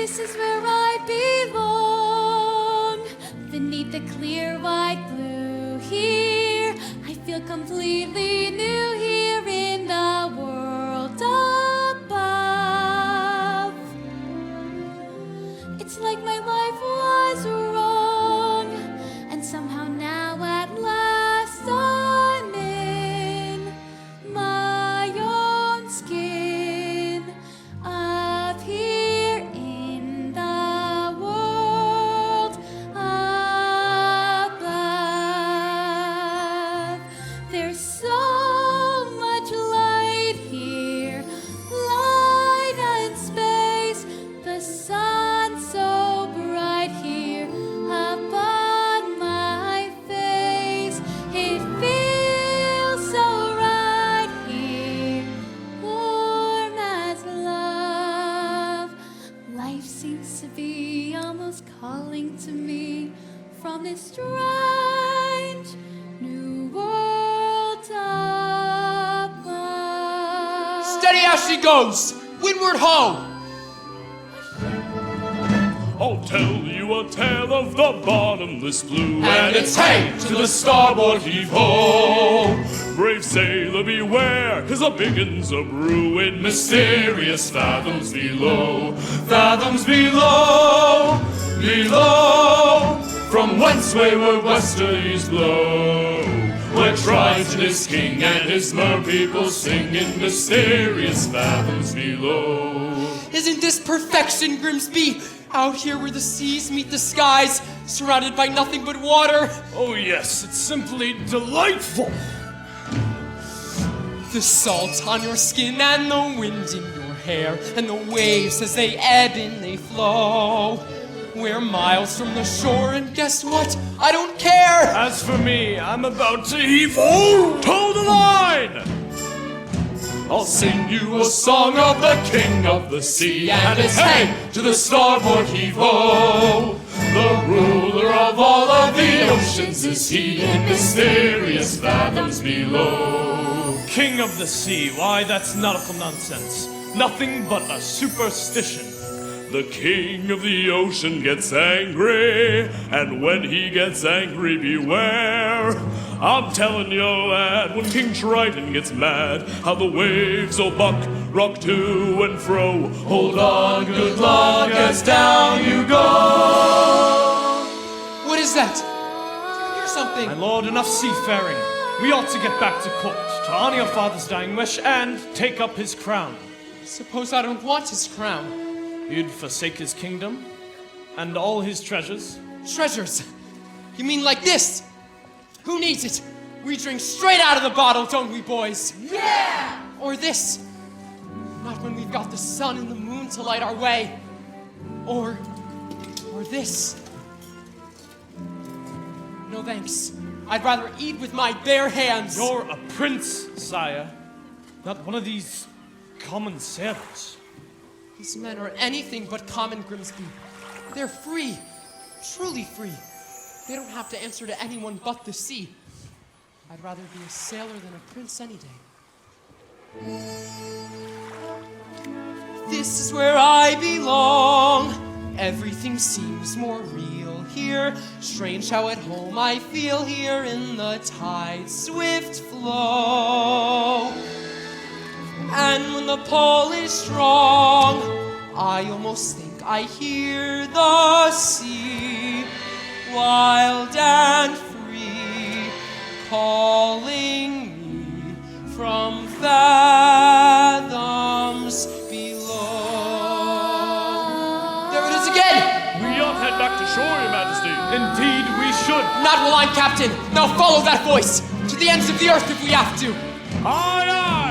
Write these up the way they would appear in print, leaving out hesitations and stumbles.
This is where I belong, beneath the clear white blue. Here I feel completely new, here in the world above. It's like my life was wrong, and somehow now at last I'm in my own skin, up here in the world above. There's so much light here, light and space, the sun so bright here upon my face. It feels so right here, warm as love. Life seems to be almost calling to me from this strange new world above. Steady as she goes! Windward ho! I'll tell you a tale of the bottomless blue, And it's hey to the starboard heave-ho! Brave sailor beware, 'cause a big un's a brewing, mysterious fathoms below. Fathoms below, below, from whence wayward westerlies blow, Where Triton is king and his mer people sing in mysterious fathoms below. Isn't this perfection, Grimsby? Out here where the seas meet the skies, surrounded by nothing but water. Oh yes, it's simply delightful. The salt on your skin and the wind in your hair, and the waves as they ebb and they flow. We're miles from the shore, and guess what? I don't care! As for me, I'm about to heave ho! Toe the line! I'll sing you a song of the king of the sea, and it's hey to the starboard heave-ho! The ruler of all of the oceans is he, in mysterious fathoms below. King of the sea, why that's nautical nonsense. Nothing but a superstition. The king of the ocean gets angry, and when he gets angry, beware. I'm telling you, lad, when King Triton gets mad, how the waves will buck, rock to and fro. Hold on, good luck, as down you go. What is that? Do you hear something? My lord, enough seafaring. We ought to get back to court, to honor your father's dying wish, and take up his crown. Suppose I don't want his crown. You'd forsake his kingdom, and all his treasures. Treasures? You mean like this? Who needs it? We drink straight out of the bottle, don't we, boys? Yeah! Or this? Not when we've got the sun and the moon to light our way. Or this? No thanks. I'd rather eat with my bare hands. You're a prince, sire, not one of these common sailors. These men are anything but common, Grimsby. They're free, truly free. They don't have to answer to anyone but the sea. I'd rather be a sailor than a prince any day. This is where I belong. Everything seems more real here. Strange how at home I feel here in the tide's swift flow. And when the pull is strong, I almost think I hear the sea, wild and free, calling me from fathoms below. There it is again! We ought head back to shore, your majesty. Indeed, we should. Not while I'm captain. Now follow that voice to the ends of the earth if we have to. Aye, aye!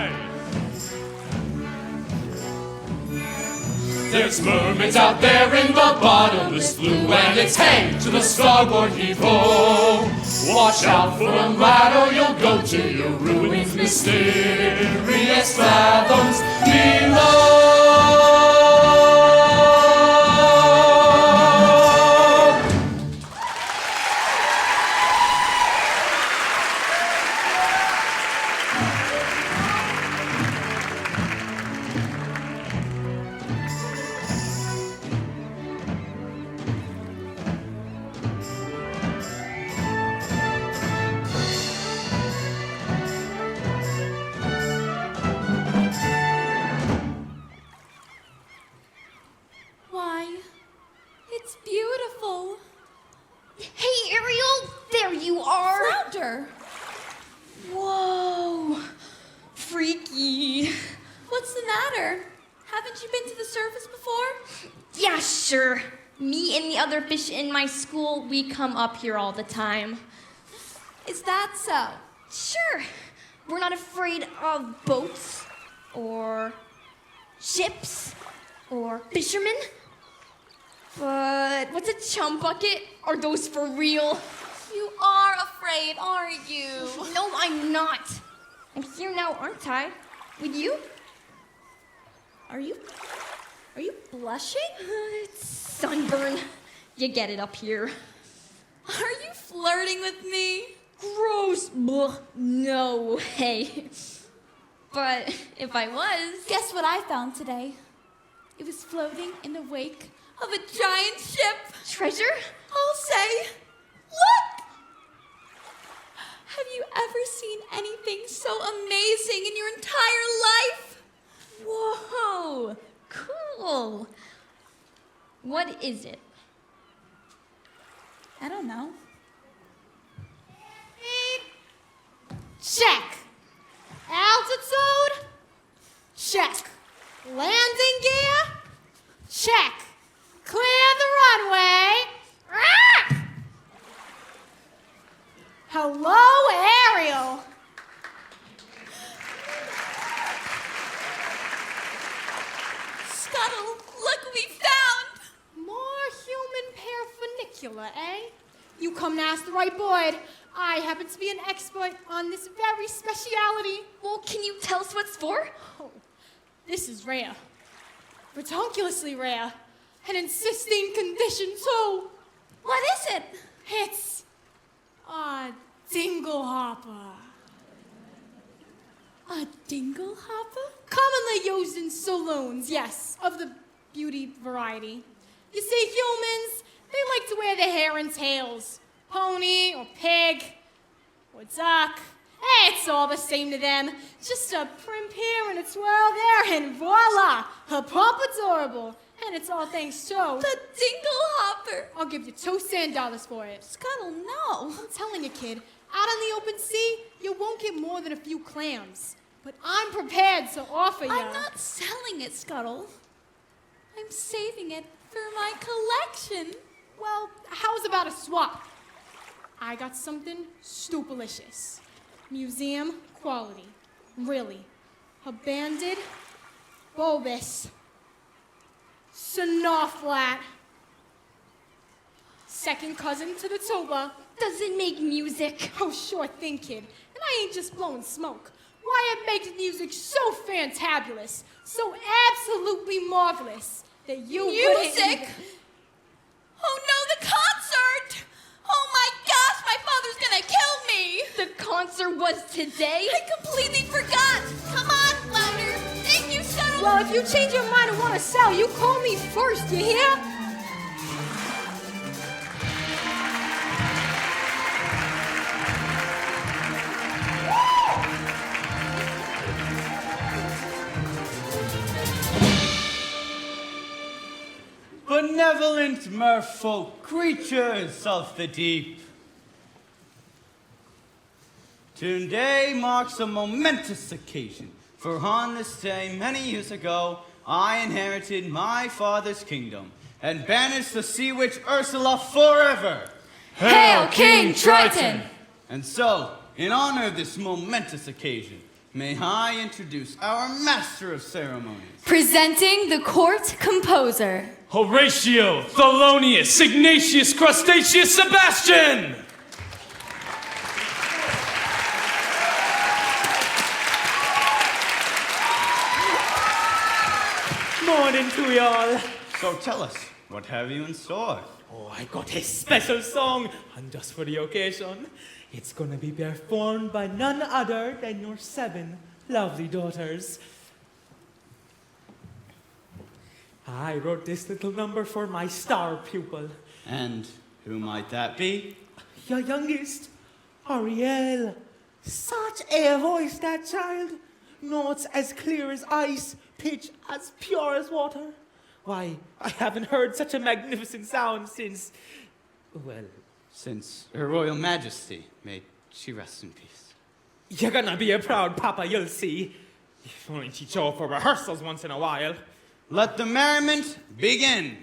There's mermaids out there in the bottomless blue, and it's hey to the starboard heave-ho! Watch out for 'em, lad, or you'll go to your ruin, mysterious fathoms below! It's beautiful. Hey, Ariel, there you are. Flounder. Whoa, freaky. What's the matter? Haven't you been to the surface before? Yeah, sure. Me and the other fish in my school, we come up here all the time. Is that so? Sure. We're not afraid of boats or ships or fishermen. But what's a chum bucket? Are those for real? You are afraid, aren't you? No, I'm not. I'm here now, aren't I? With you? Are you blushing? It's sunburn. You get it up here. Are you flirting with me? Gross. Blech. No way. But if I was... Guess what I found today? It was floating in the wake of a giant ship. Treasure? I'll say, look! Have you ever seen anything so amazing in your entire life? Whoa. Cool. What is it? I don't know. Check. Altitude? Check. Landing gear? Check. Clear the runway. Ah! Hello, Ariel. Scuttle, look what we found! More human paraphernalia, eh? You come to ask the right boy. I happen to be an expert on this very speciality. Well, can you tell us what it's for? Oh, this is rare. Ridiculously rare. An insisting condition, too. What is it? It's a dinglehopper. A dinglehopper? Commonly used in saloons, yes, of the beauty variety. You see, humans, they like to wear their hair in tails. Pony or pig or duck. It's all the same to them. Just a primp here and a twirl there, and voila, a plump adorable. And it's all thanks to... The dinglehopper! I'll give you $2 sand for it. Scuttle, no! I'm telling you, kid, out on the open sea, you won't get more than a few clams. But I'm prepared to offer you... I'm not selling it, Scuttle. I'm saving it for my collection. Well, how's about a swap? I got something stupelicious. Museum quality. Really. A banded, bulbous, Sonoflat. Second cousin to the tuba. Does it make music? Oh, sure thing, kid. And I ain't just blowing smoke. Why, it makes music so fantabulous, so absolutely marvelous, that you Music? Oh no, the concert! Oh my gosh, my father's gonna kill me! The concert was today? I completely forgot! Come on, Flounder! Thank you, Scuttle! Well, if you change your mind and want to sell, you call me first, you hear? Benevolent, merfolk, creatures of the deep. Today marks a momentous occasion, for on this day many years ago, I inherited my father's kingdom and banished the sea witch Ursula forever. Hail, King Triton! And so, in honor of this momentous occasion, may I introduce our master of ceremonies. Presenting the court composer. Horatio, Thelonious, Ignatius, Crustaceus, Sebastian! Morning to y'all. So tell us, what have you in store? Oh, I got a special song, and just for the occasion. It's gonna be performed by none other than your 7 lovely daughters. I wrote this little number for my star pupil. And who might that be? Your youngest, Ariel. Such a voice, that child. Notes as clear as ice, pitch as pure as water. Why, I haven't heard such a magnificent sound since, well, Since Her Royal Majesty, may she rest in peace. you're gonna be a proud papa, you'll see. If only teach off for rehearsals once in a while. Let the merriment begin.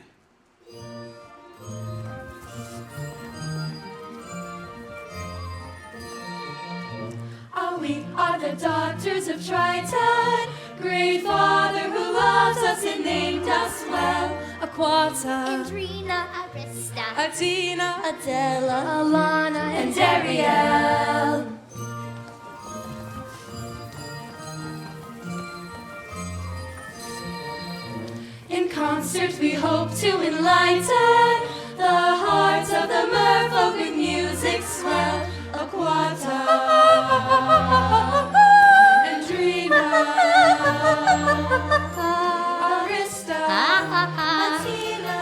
We are the daughters of Triton, great Father who loves us and named us well. Aquata, Andrina, Arista, Atina, Adela, Alana, and Ariel. In concert we hope to enlighten the hearts of the merfolk with music swell. Aquata, Andrina, Arista, Atina,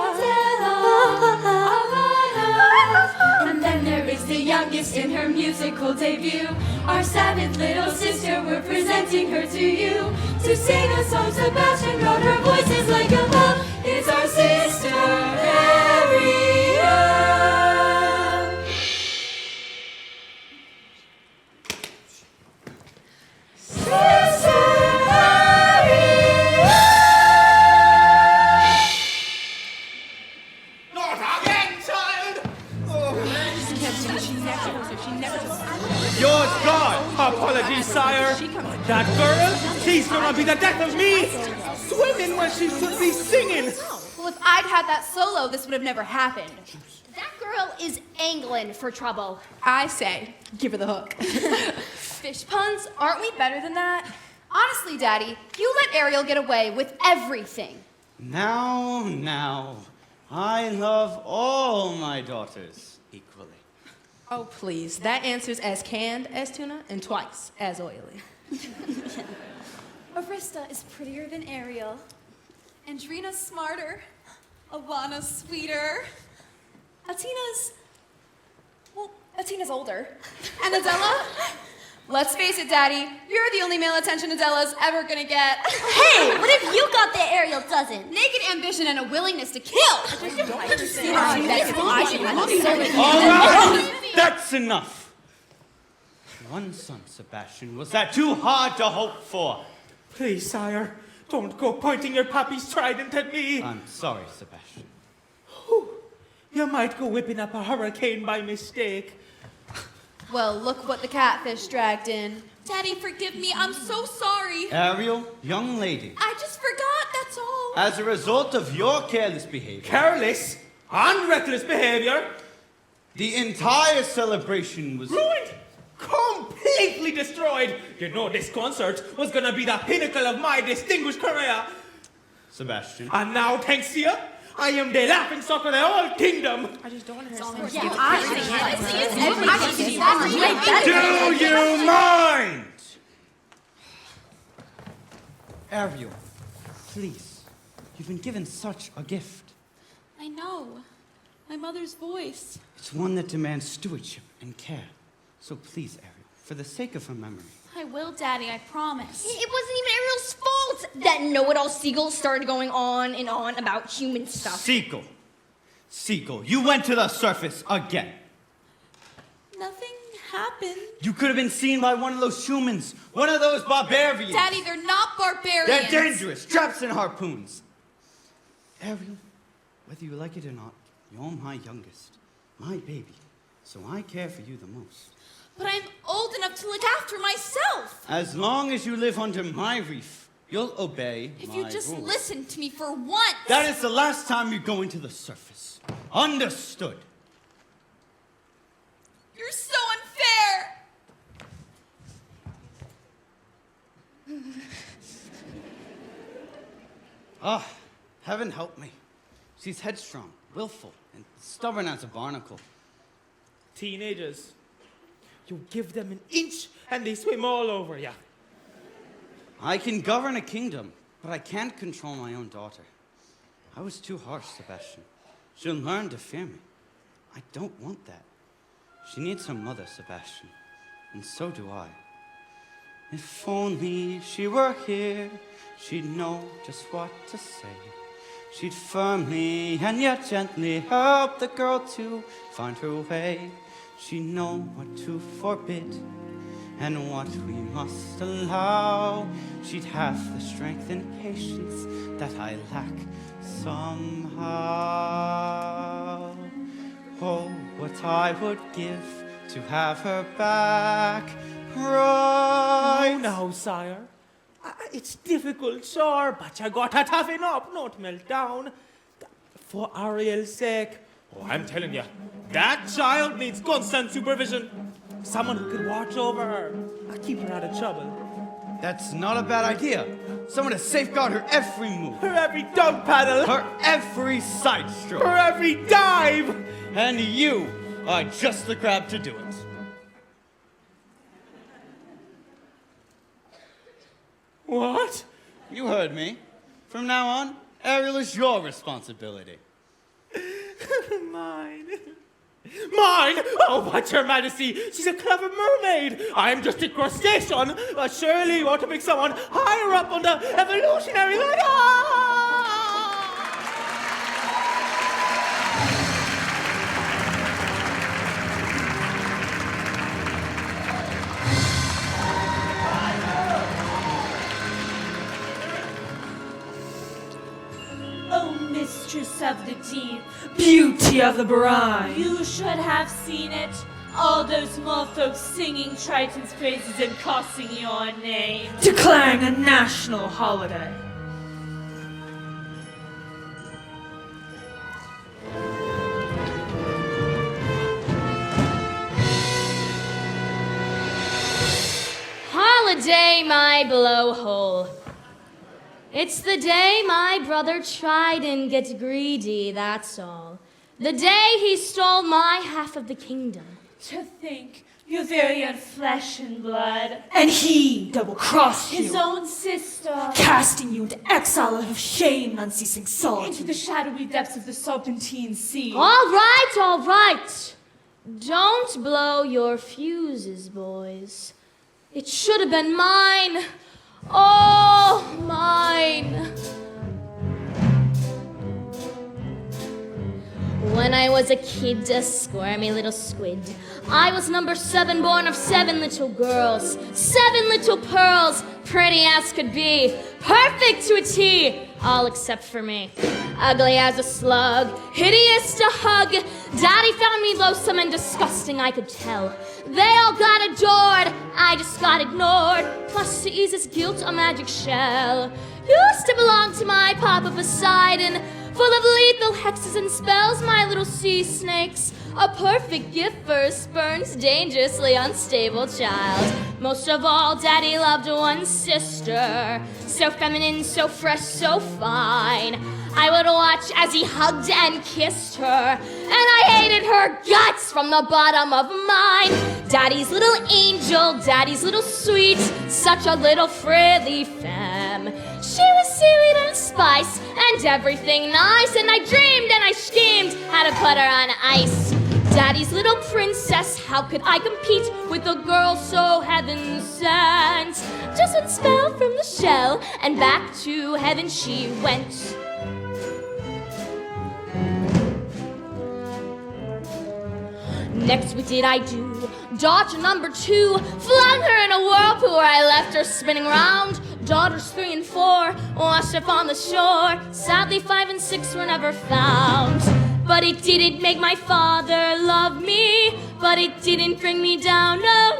Adela, Alana. And then there is the youngest in her musical debut, our seventh little sister. We're presenting her to you to sing a song. Sebastian wrote, her voice is like a bell. It's our sister Ariel. Not again, child! Yours God! Apologies, sire. That girl, she's gonna be the death of me. Swimming when she should be singing. Well, if I'd had that solo, this would have never happened. That girl is angling for trouble. I say, give her the hook. Fish puns? Aren't we better than that? Honestly, Daddy, you let Ariel get away with everything. Now, I love all my daughters equally. Oh, please. That answer's as canned as tuna and twice as oily. Arista is prettier than Ariel. Andrina's smarter. Alana's sweeter. Atina's older. And Adela? Let's face it, Daddy, you're the only male attention Adela's ever gonna get. Hey, what if you got there, Ariel doesn't? Naked ambition and a willingness to kill. All right, that's enough. One son, Sebastian. Was that too hard to hope for? Please, sire, don't go pointing your pappy's trident at me. I'm sorry, Sebastian. You might go whipping up a hurricane by mistake. Well, look what the catfish dragged in. Daddy, forgive me. I'm so sorry. Ariel, young lady, I just forgot, that's all. as a result of your careless behavior, Careless and reckless behavior. the entire celebration was Ruined. Completely destroyed. You know this concert was gonna be the pinnacle of my distinguished career. Sebastian. And now, thanks to you, I am the laughing stock of the whole kingdom. Do you mind? Ariel, please. You've been given such a gift. I know. My mother's voice. It's one that demands stewardship and care. So please, Ariel, for the sake of her memory. I will, Daddy, I promise. It wasn't even Ariel's fault that know-it-all Seagull started going on and on about human stuff. Seagull, you went to the surface again. Nothing happened. You could have been seen by one of those humans, one of those barbarians. Daddy, they're not barbarians. They're dangerous, traps and harpoons. Ariel, whether you like it or not, you're my youngest, my baby, so I care for you the most. But I'm old enough to look after myself. As long as you live under my reef, you'll obey If my you just rules. listen to me for once. That is the last time you go into the surface. Understood. You're so unfair. Heaven help me. She's headstrong, willful, and stubborn as a barnacle. Teenagers, you give them an inch and they swim all over you. I can govern a kingdom, but I can't control my own daughter. I was too harsh, Sebastian. She'll learn to fear me. I don't want that. She needs her mother, Sebastian, and so do I. If only she were here, she'd know just what to say. She'd firmly and yet gently help the girl to find her way. She'd know what to forbid and what we must allow. She'd have the strength and patience that I lack somehow. Oh, what I would give to have her back right. No, sire. It's difficult, sure, but you gotta toughen up, not melt down. For Ariel's sake. Oh, I'm telling you, that child needs constant supervision. Someone who can watch over her. Keep her out of trouble. That's not a bad idea. Someone to safeguard her every move. Her every dog paddle. Her every side stroke. Her every dive. And you are just the crab to do it. What? You heard me. From now on, Ariel is your responsibility. Mine? Mine? Oh, but your majesty, she's a clever mermaid. I'm just a crustacean. But surely you ought to make someone higher up on the evolutionary ladder. Mistress of the deep, Beauty of the bride. you should have seen it. All those merfolk singing Triton's praises and cursing your name. Declaring a national holiday. Holiday, my blowhole. It's the day my brother Trident gets greedy, that's all. The day he stole my half of the kingdom. To think your very own flesh and blood, And he double-crossed his you, own sister, casting you into exile of shame and unceasing into solitude. the shadowy depths of the Serpentine Sea. All right. Don't blow your fuses, boys. It should have been mine. Oh, mine. When I was a kid, a squirmy little squid, I was number 7, born of 7 little girls, 7 little pearls, pretty as could be, perfect to a T, all except for me. Ugly as a slug, hideous to hug, Daddy found me loathsome and disgusting, I could tell. They all got adored, I just got ignored, plus to ease his guilt, a magic shell used to belong to my Papa Poseidon, full of lethal hexes and spells, my little sea snakes. A perfect gift for a spurned, dangerously unstable child. Most of all, Daddy loved one sister. So feminine, so fresh, so fine. I would watch as he hugged and kissed her, and I hated her guts from the bottom of mine. Daddy's little angel, Daddy's little sweet, such a little frilly femme. She was seaweed and spice and everything nice, and I dreamed and I schemed how to put her on ice. Daddy's little princess, how could I compete with a girl so heaven sent? Just one spell from the shell, and back to heaven she went. Next, what did I do? Daughter number 2, flung her in a whirlpool where I left her spinning round. Daughters 3 and 4 washed up on the shore. Sadly, 5 and 6 were never found. But it didn't make my father love me, but it didn't bring me down, no.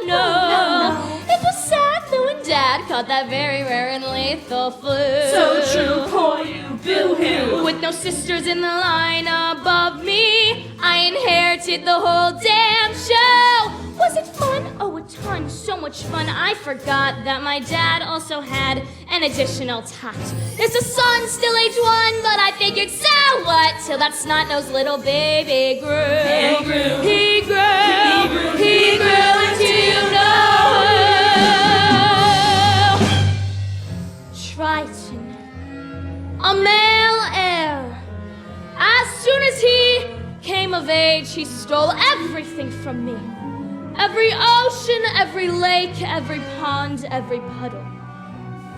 It was sad though when Dad caught that very rare and lethal flu. So true, poor you, boo-hoo. With no sisters in the line above me, I inherited the whole damn show. Was it fun? Oh, a ton, so much fun. I forgot that my dad also had an additional tot. It's a son, still age 1, but I figured, so what? Till that snot-nosed little baby grew. He grew into you know. Triton, a male heir. As soon as he came of age, he stole everything from me. every ocean, every lake, every pond, every puddle.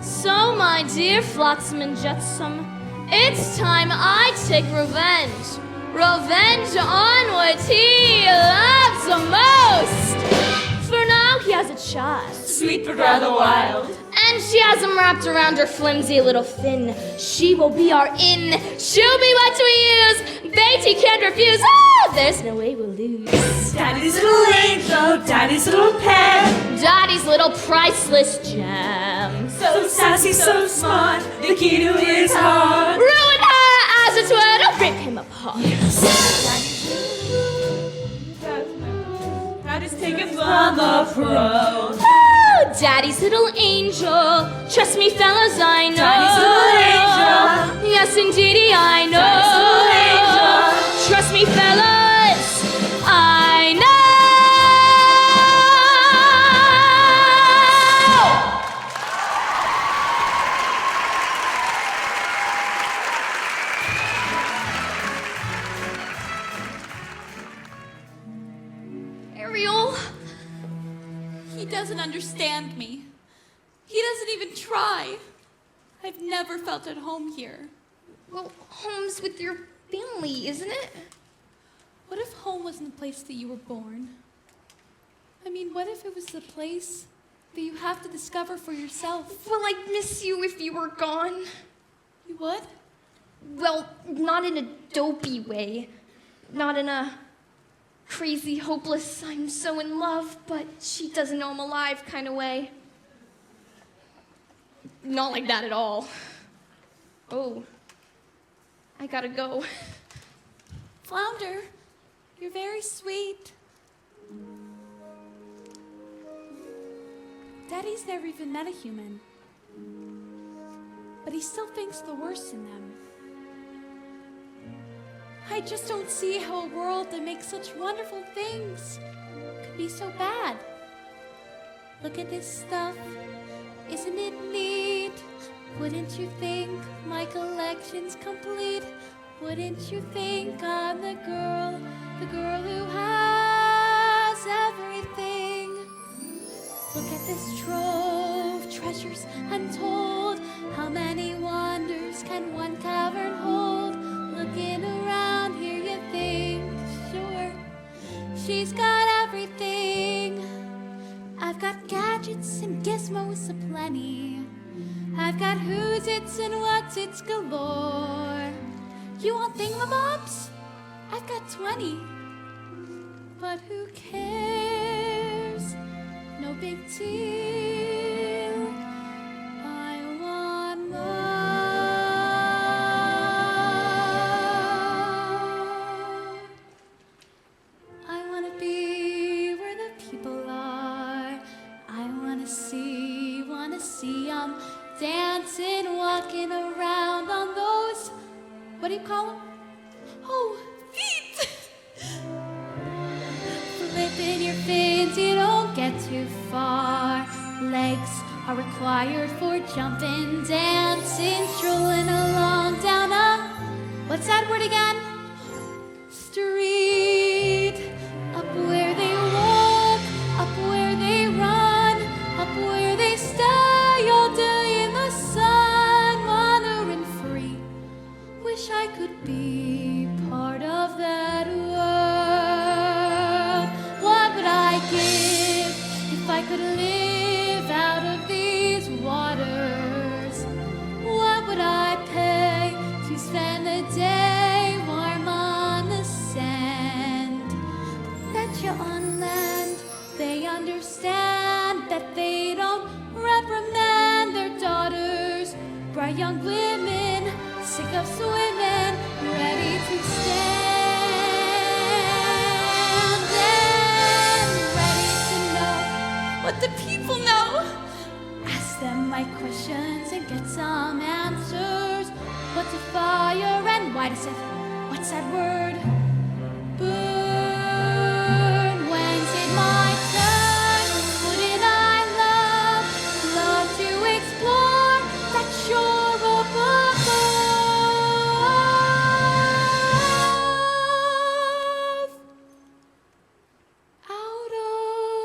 So, my dear flotsam and jetsam, it's time I take revenge. Revenge on what he loves the most. For now, he has a child. Sweet but rather wild. And she has him wrapped around her flimsy little fin. She will be our in. She'll be what we use. Bait he can't refuse. Ah, there's no way we'll lose. Daddy's little angel, Daddy's little pet. Daddy's little priceless gem. So sassy, so smart, the key to his heart. Ruin her as it would, or rip him apart. Daddy's taken from the throne. Oh, Daddy's little angel. Trust me, fellas, I know. Daddy's little angel. Yes, indeedy, I know. Daddy's little angel. Trust me, fellas, I know. Ariel, He doesn't understand me. He doesn't even try. I've never felt at home here. well, home's with your family, isn't it? What if home wasn't the place that you were born? I mean, what if it was the place that you have to discover for yourself? Well, I'd miss you if you were gone. You would? Well, not in a dopey way. Not in a crazy, hopeless, I'm so in love, but she doesn't know I'm alive kind of way. Not like that at all. Oh, I gotta go. Flounder, you're very sweet. Daddy's never even met a human. But he still thinks the worst in them. I just don't see how a world that makes such wonderful things could be so bad. Look at this stuff. Isn't it neat? Wouldn't you think my collection's complete? Wouldn't you think I'm the girl who has everything? Look at this trove, treasures untold. How many wonders can one cavern hold? Looking around here, you think, sure, she's got everything. I've got gadgets and gizmos aplenty. I've got who's its and what's its galore. You want thingamabobs? I've got 20. But who cares? No big deal. I want more. I want to be where the people are. I want to see 'em dancing, walking around on those, what do you call them? Oh, feet! Flipping your fins, you don't get too far. Legs are required for jumping, dancing, strolling along down a, what's that word again? Street. Up where they walk, up where they run, up where they stay all day in the sun, wandering free. Wish I could be part of that world. What would I give if I could live out of these waters? What would I pay to spend the day warm on the sand? Bet you on land they understand that they don't reprimand their daughters. Bright young women, sick of swimming, ready to stand and ready to know what the people know. Ask them my questions and get some answers. What's a fire and why does it, what's that word? Burn. When's it my turn? Wouldn't I love to explore that shore above? Out of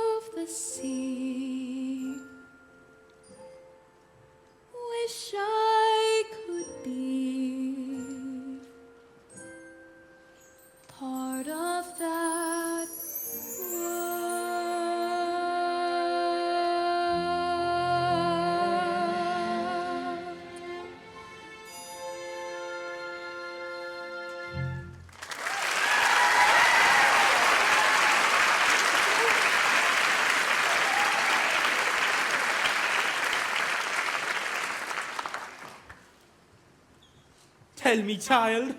Tell me, child,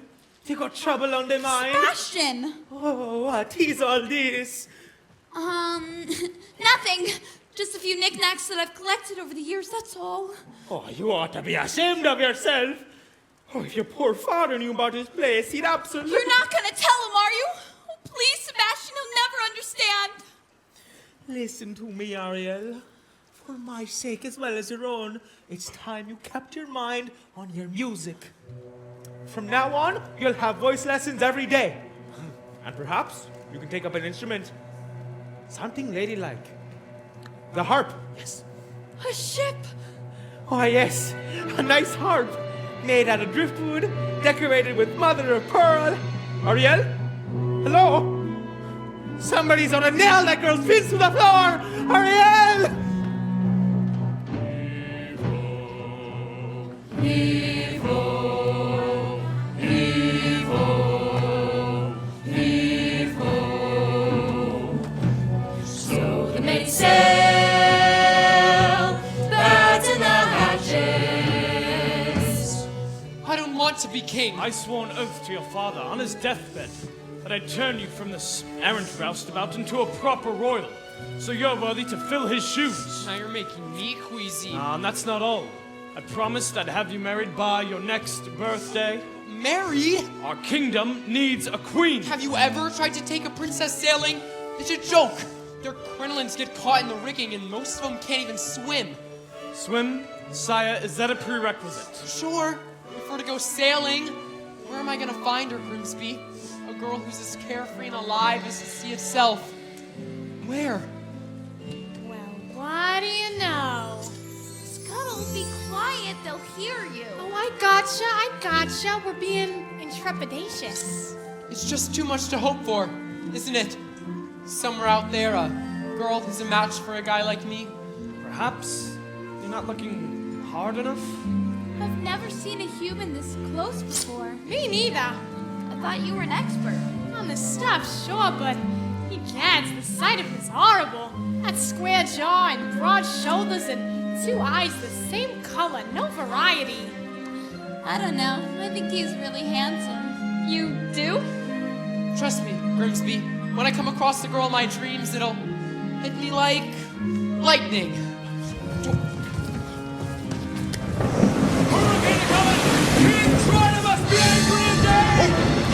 you got trouble on the mind? Sebastian! Oh, what is all this? Nothing. Just a few knickknacks that I've collected over the years, that's all. Oh, you ought to be ashamed of yourself. Oh, if your poor father knew about his place, he'd absolutely... You're not gonna tell him, are you? Oh, please, Sebastian, he'll never understand. Listen to me, Ariel. For my sake as well as your own, it's time you kept your mind on your music. From now on, you'll have voice lessons every day. And perhaps you can take up an instrument. Something ladylike. The harp, yes. A ship! Oh, yes, a nice harp. Made out of driftwood, decorated with mother of pearl. Ariel? Hello? Somebody's gonna nail that girl's feet to the floor! Ariel! So the maid sail, birds in the hatches. I don't want to be king. I swore an oath to your father on his deathbed that I'd turn you from this errant roustabout into a proper royal, so you're worthy to fill his shoes. Now you're making me queasy. And that's not all. I promised I'd have you married by your next birthday. Mary? Our kingdom needs a queen. Have you ever tried to take a princess sailing? It's a joke. Their crinolines get caught in the rigging and most of them can't even swim. Swim? Sire, is that a prerequisite? Sure, if we're to go sailing, where am I gonna find her, Grimsby? A girl who's as carefree and alive as the sea itself. Where? Well, what do you know? Scuttle, be quiet, they'll hear you. Oh, I gotcha. We're being intrepidatious. It's just too much to hope for, isn't it? Somewhere out there, a girl who's a match for a guy like me. Perhaps you're not looking hard enough? I've never seen a human this close before. Me neither. I thought you were an expert. On the stuff, sure, but egads, the sight of him's horrible. That square jaw and broad shoulders and 2 eyes the same color, no variety. I don't know. I think he's really handsome. You do? Trust me, Grimsby, when I come across the girl in my dreams, it'll hit me like lightning.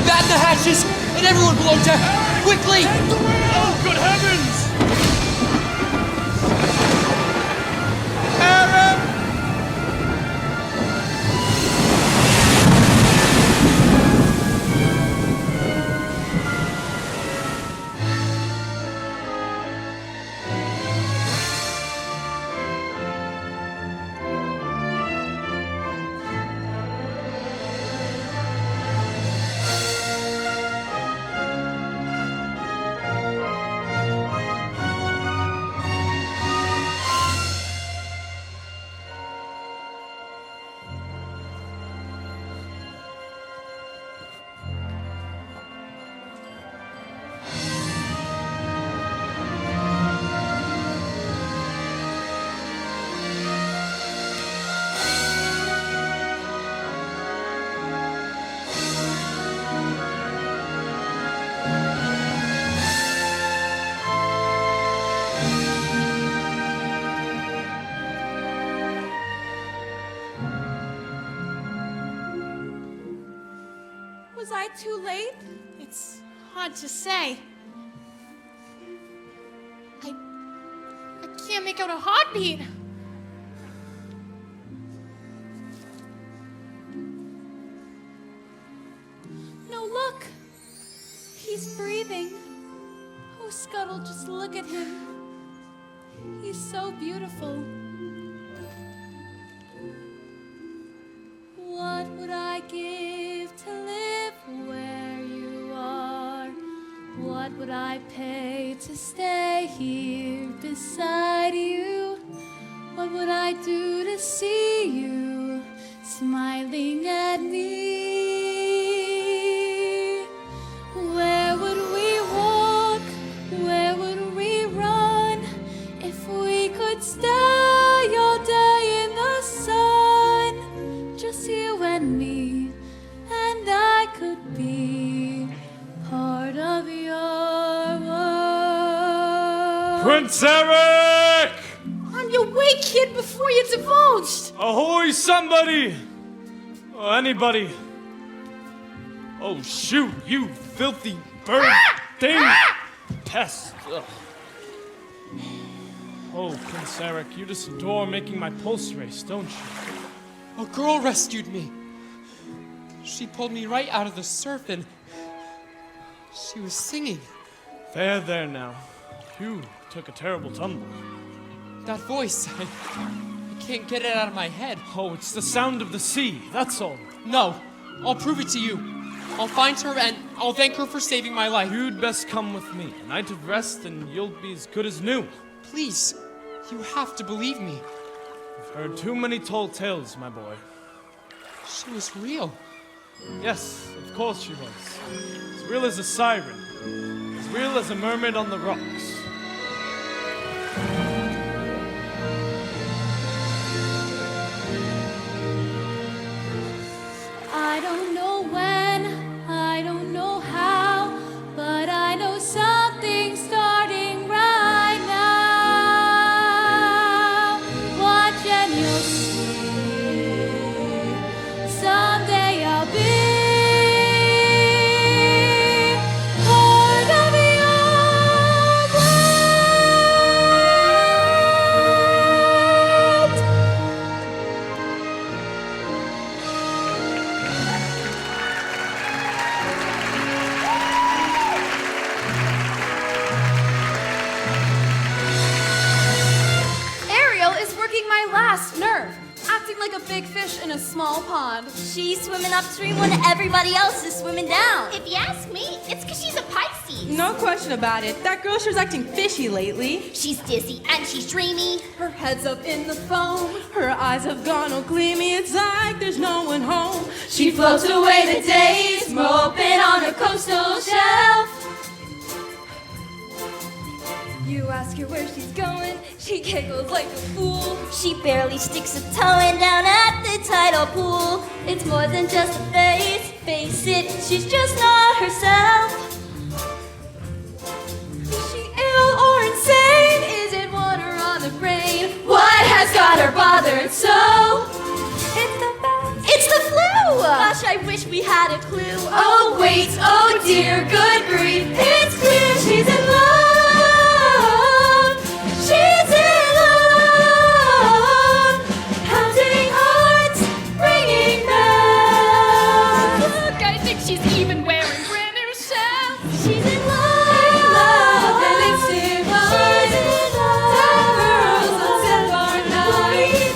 Batten the hatches and everyone below deck! Quickly! Oh, good heavens! Was I too late? It's hard to say. I can't make out a heartbeat. No, look. He's breathing. Oh, Scuttle, just look at him. He's so beautiful. What would I give to live where you are? What would I pay to stay here beside you? What would I do to see you smiling at me? Where would we walk? Where would we run if we could stay all day in the sun? Just you and me Prince Eric! On your way, kid, before you divulged. Ahoy, somebody! Oh, anybody. Oh, shoot, you filthy bird thing! Pest. Ugh. Oh, Prince Eric, you just adore making my pulse race, don't you? A girl rescued me. She pulled me right out of the surf and she was singing. There now. You took a terrible tumble. That voice, I can't get it out of my head. Oh, it's the sound of the sea, that's all. No, I'll prove it to you. I'll find her and I'll thank her for saving my life. You'd best come with me. A night of rest and you'll be as good as new. Please, you have to believe me. I've heard too many tall tales, my boy. She was real. Yes, of course she was. As real as a siren. As real as a mermaid on the rocks. I don't know when, I don't know how, but I know something's starting right now. Watch and you'll see. Someday I'll be part of your world. Ariel is working my last nerve, acting like a big fish in a small pond. She's swimming upstream when everybody else is swimming down. If you ask me, it's because she's a Pisces. No question about it. That girl sure's acting fishy lately. She's dizzy and she's dreamy. Her head's up in the foam. Her eyes have gone all gleamy, it's like there's no one home. She floats away the days, moping on a coastal shelf. You ask her where she's going, she giggles like a fool. She barely sticks a toe in down at the tidal pool. It's more than just a phase, face it, she's just not herself. Is she ill or insane? Is it water on the brain? What has got her bothered so? It's the flu! Gosh, I wish we had a clue. Oh wait, oh dear, good grief. It's clear she's in love. She's in love. Pounding hearts, ringing bells. Look, I think she's even wearing brand new shells. She's in love, and it's divine. Towers on Silver Night.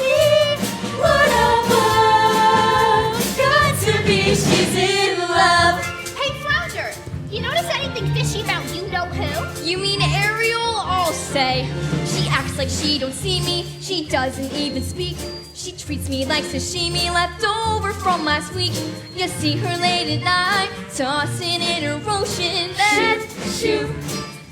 Lord above, got to be, she's in love. Hey, Flounder, you notice anything fishy about you know who? You mean Ariel? I'll say. She acts like she don't see me. She doesn't even speak. She treats me like sashimi left over from last week. You see her late at night, tossing in her ocean bed. Shoot,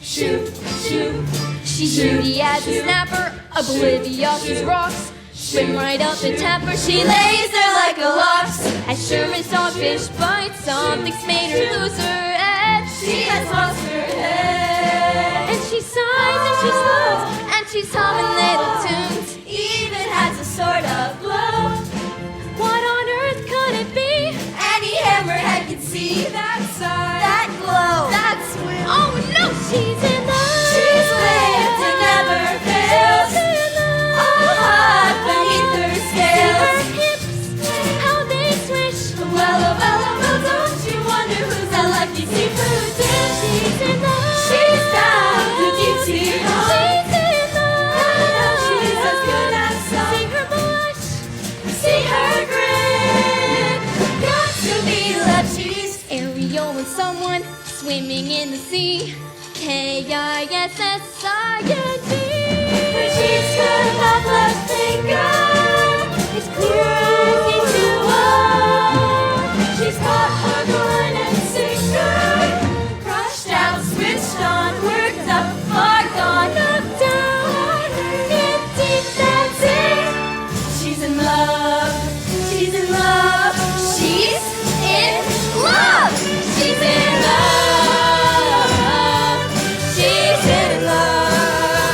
shoot, shoot. She's moody as a snapper, oblivious as rocks. Swim right up the tapper, she lays there like a locks. As sure as dogfish bites, something's made her lose her edge. She has lost her head. And she sighs and she slows, and she's humming little tunes. Even has a sort of glow. What on earth could it be? Any hammerhead can see that side, that glow, that swim. Oh no, she's in love. She's lived and never fails. All hot beneath her scales. Her hips, how they swish. Well, don't you wonder who's that lucky seafood dish? She's in love. She's found the deep sea home. She's in love. I know she's as good as some. See her blush. See her grin. Got to be love. She's Ariel and someone swimming in the sea. K-I-S-S-I-N-G. her cheeks cut off left finger. It's clear as H2O. She's caught her gun and sinker. Crushed out, switched on, worked up, far gone, knocked down. In deep, that's it. She's in love. She's in love. She's in love. She's in love. She's in love.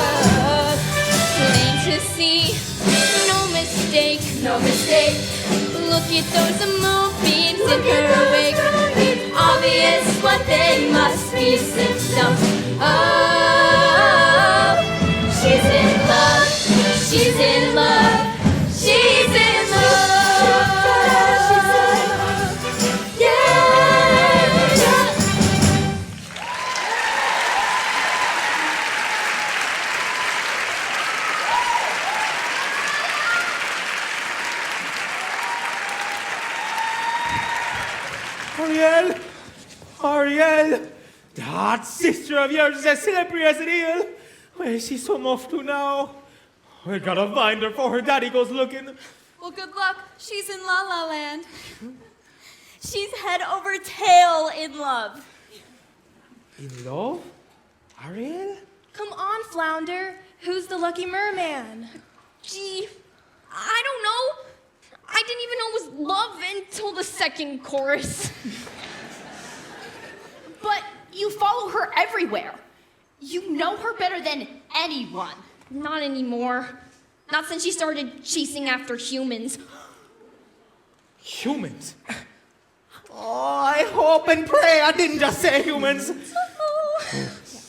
at those moonbeams in her wake. It's obvious what they must be symptoms. Oh, she's in love. She's in love. She's in love. Yeah. Ariel! Ariel! That sister of yours is as slippery as an eel. Where is she swum off to now? We gotta find her before her daddy goes looking. Well, good luck. She's in La La Land. She's head over tail in love. In love? Ariel? Come on, Flounder. Who's the lucky merman? Gee, I don't know. I didn't even know it was love until the second chorus. But you follow her everywhere. You know her better than anyone. Not anymore. Not since she started chasing after humans. Humans? Oh, I hope and pray I didn't just say humans.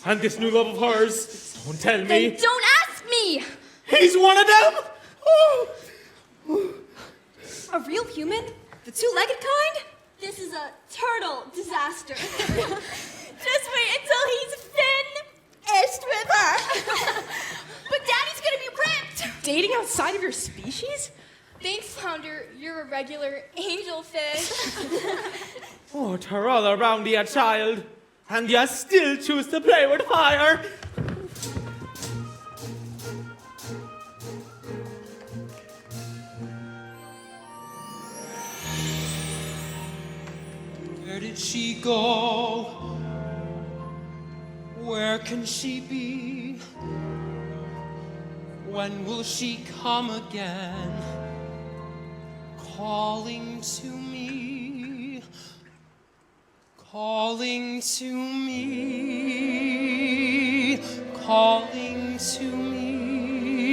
And this new love of hers, don't tell me. Then don't ask me! He's one of them? Oh. A real human? The two-legged kind? This is a turtle disaster. Just wait until he's finished with her. But Daddy's gonna be ripped. Dating outside of your species? Thanks, Flounder. You're a regular angel fish. Oh, to all around you, child. And you still choose to play with fire. Where did she go? Where can she be? When will she come again? Calling to me, calling to me, calling to me.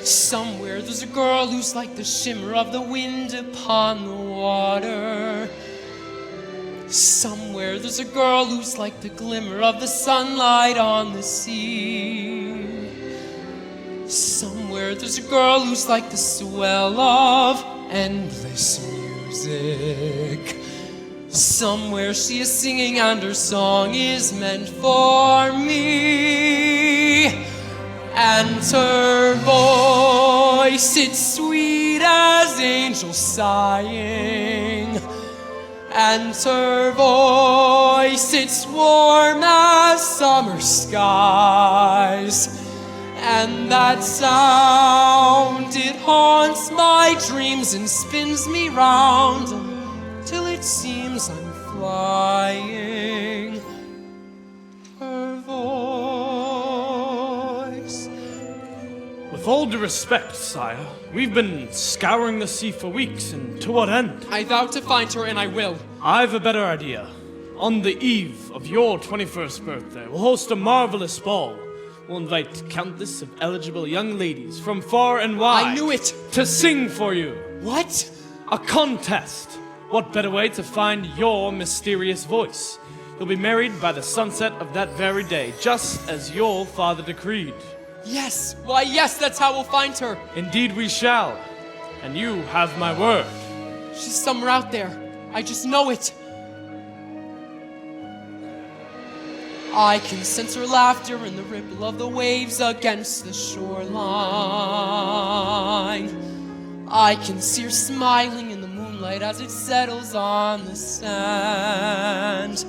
Somewhere there's a girl who's like the shimmer of the wind upon the water. Somewhere there's a girl who's like the glimmer of the sunlight on the sea. Somewhere there's a girl who's like the swell of endless music. Somewhere she is singing and her song is meant for me. And her voice, it's sweet as angels sighing. And her voice, it's warm as summer skies. And that sound, it haunts my dreams and spins me round till it seems I'm flying. Her voice. With all due respect, sire, we've been scouring the sea for weeks, and to what end? I vow to find her, and I will. I've a better idea. On the eve of your 21st birthday, we'll host a marvelous ball. We'll invite countless of eligible young ladies from far and wide. I knew it! To sing for you. What? A contest. What better way to find your mysterious voice? You'll be married by the sunset of that very day, just as your father decreed. Yes! Why, yes, that's how we'll find her. Indeed we shall. And you have my word. She's somewhere out there. I just know it. I can sense her laughter in the ripple of the waves against the shoreline. I can see her smiling in the moonlight as it settles on the sand.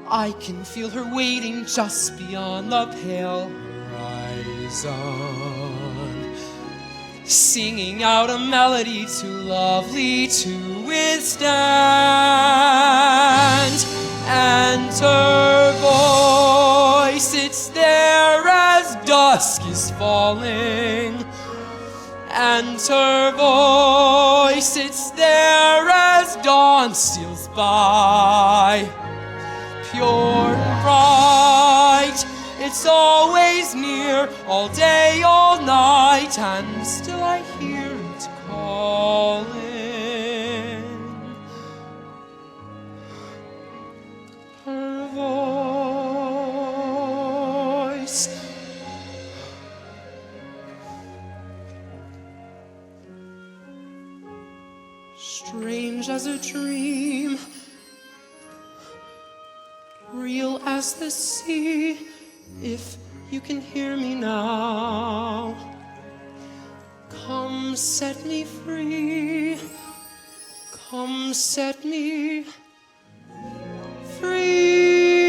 I can feel her waiting just beyond the pale horizon, singing out a melody too lovely to withstand. And her voice, it's there as dusk is falling. And her voice, it's there as dawn steals by. Pure and bright, it's always near, all day, all night, and still I hear it call. calling. Her voice. Strange as a dream, real as the sea. If you can hear me now, come set me free. Come set me free.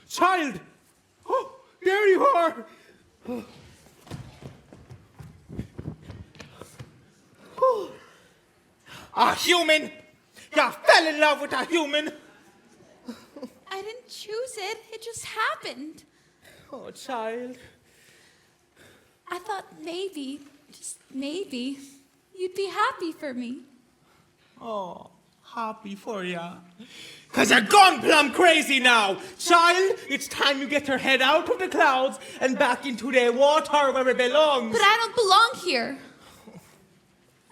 Child! Oh, there you are! Oh. A human! You fell in love with a human! I didn't choose it. It just happened. Oh, child. I thought maybe, just maybe, you'd be happy for me. Oh, happy for ya. 'Cause you're gone plumb crazy now. Child, it's time you get your head out of the clouds and back into the water where it belongs. But I don't belong here.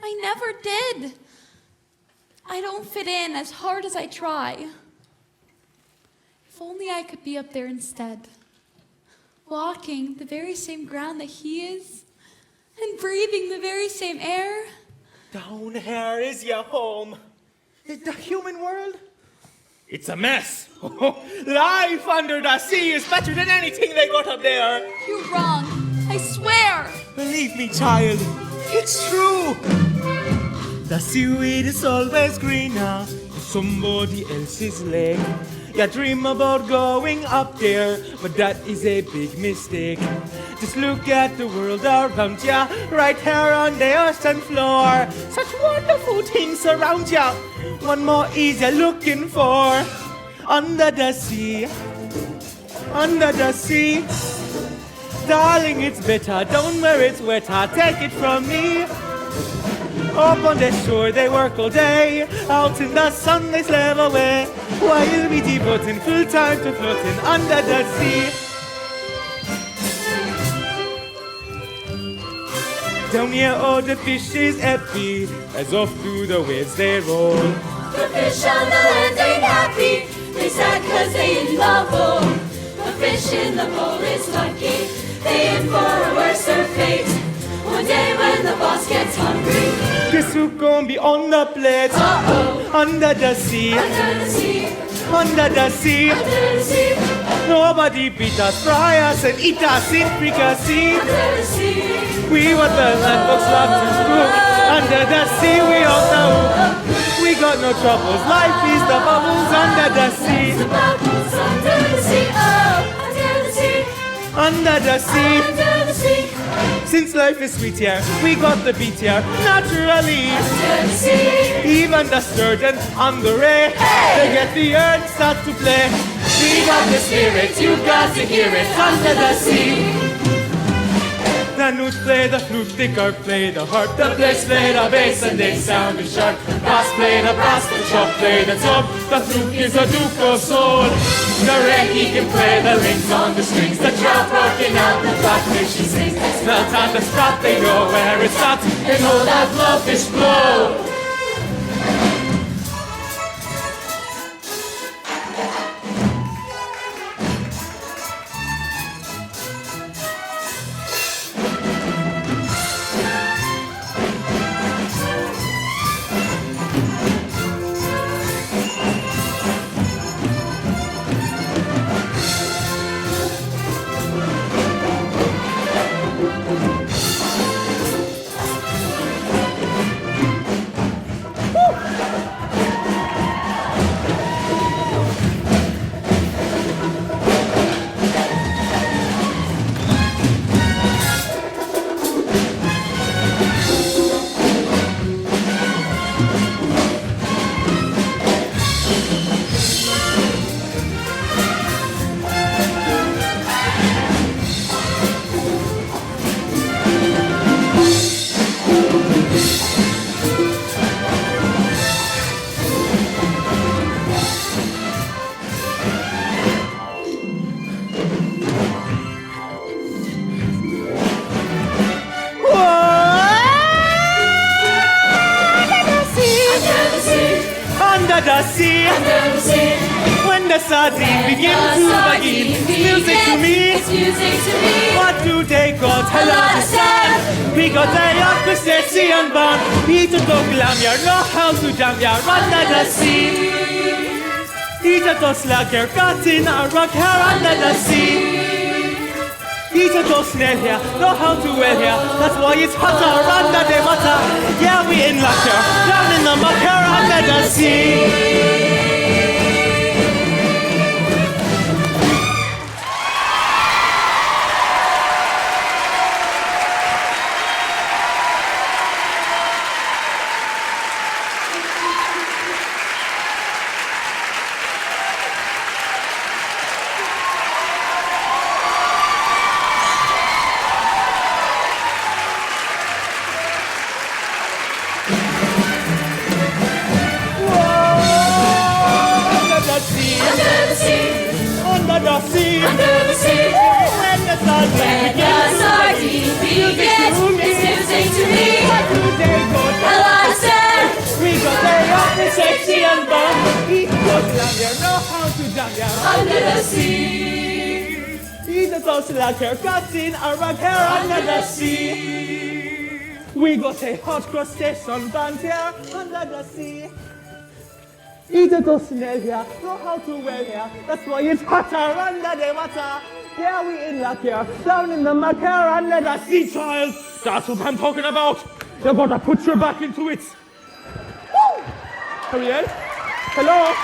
I never did. I don't fit in as hard as I try. If only I could be up there instead, walking the very same ground that he is, and breathing the very same air. Down here is your home. The human world? It's a mess. Life under the sea is better than anything they got up there. You're wrong. I swear. Believe me, child. It's true. The seaweed is always greener in somebody else's lake. You dream about going up there, but that is a big mistake. Just look at the world around ya, right here on the ocean floor. Such wonderful things around ya. One more is you looking for. Under the sea, under the sea. Darling, it's better down where it's wetter. Take it from me. Up on the shore they work all day. Out in the sun they slave away. While we devoting full time to floating under the sea. Down here all the fishes happy, as off through the waves they roll. The fish on the land ain't happy, they sad 'cause they in the bowl. The fish in the bowl is lucky, they in for a worse fate. One day when the boss gets hungry, Guess who's gonna be on the plate? uh-oh, Under the sea, under the sea, under the sea. under the sea, Nobody beat us, fry us and eat us in fricassee. under the sea. We what the land folks love to cook. Under the sea we all know. We got no troubles, life is the bubbles under the sea. The bubbles under the sea, oh, under the sea, Under the sea. under the sea, Since life is sweet here, we got the beat here, naturally. under the sea. Even the sturgeon on the ray, they get the earth start to play. We got the spirit, you got to hear it under the sea. The newts play the flute, the harp play the harp, the blades play the bass and they sound sharp. Brass play the brass, the chop play the top, the flute is a duke of soul. The red he can play the links on the strings, the trout working out the flatfish he sings. Smelt on the spot, they know where it's at, they know that blowfish blow. the sea. When the sardine begins to begin, it's music to me. What do they go tell us? Because they are crustacean born. Peter to glam ya, know how to jam ya under the sea. Peter to slug your guts in a rock here under the sea. Peter to snail here, know how to wear here. That's why it's hotter under the water. Yeah, we in luck here, down in the muck here under the sea. Like her guts in a rug here under the sea. We got a hot crustacean band here under the sea. Eat a to snail here, know how to wear here. That's why it's hotter under the water. Yeah, we in luck here, down in the muck here under the sea, child. That's what I'm talking about. You gotta put your back into it. Woo! Ariel? Hello?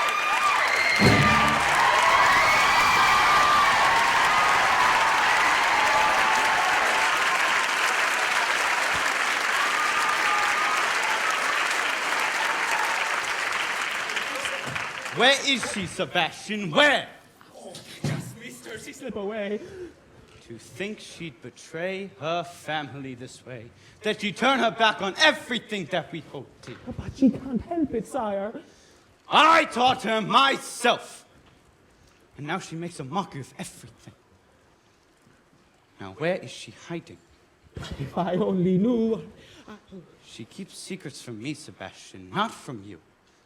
Where is she, Sebastian? Where? Oh, just missed her. She slipped away. To think she'd betray her family this way. That she'd turn her back on everything that we hoped in. But she can't help it, sire. I taught her myself. And now she makes a mockery of everything. Now, where is she hiding? If I only knew. She keeps secrets from me, Sebastian, not from you.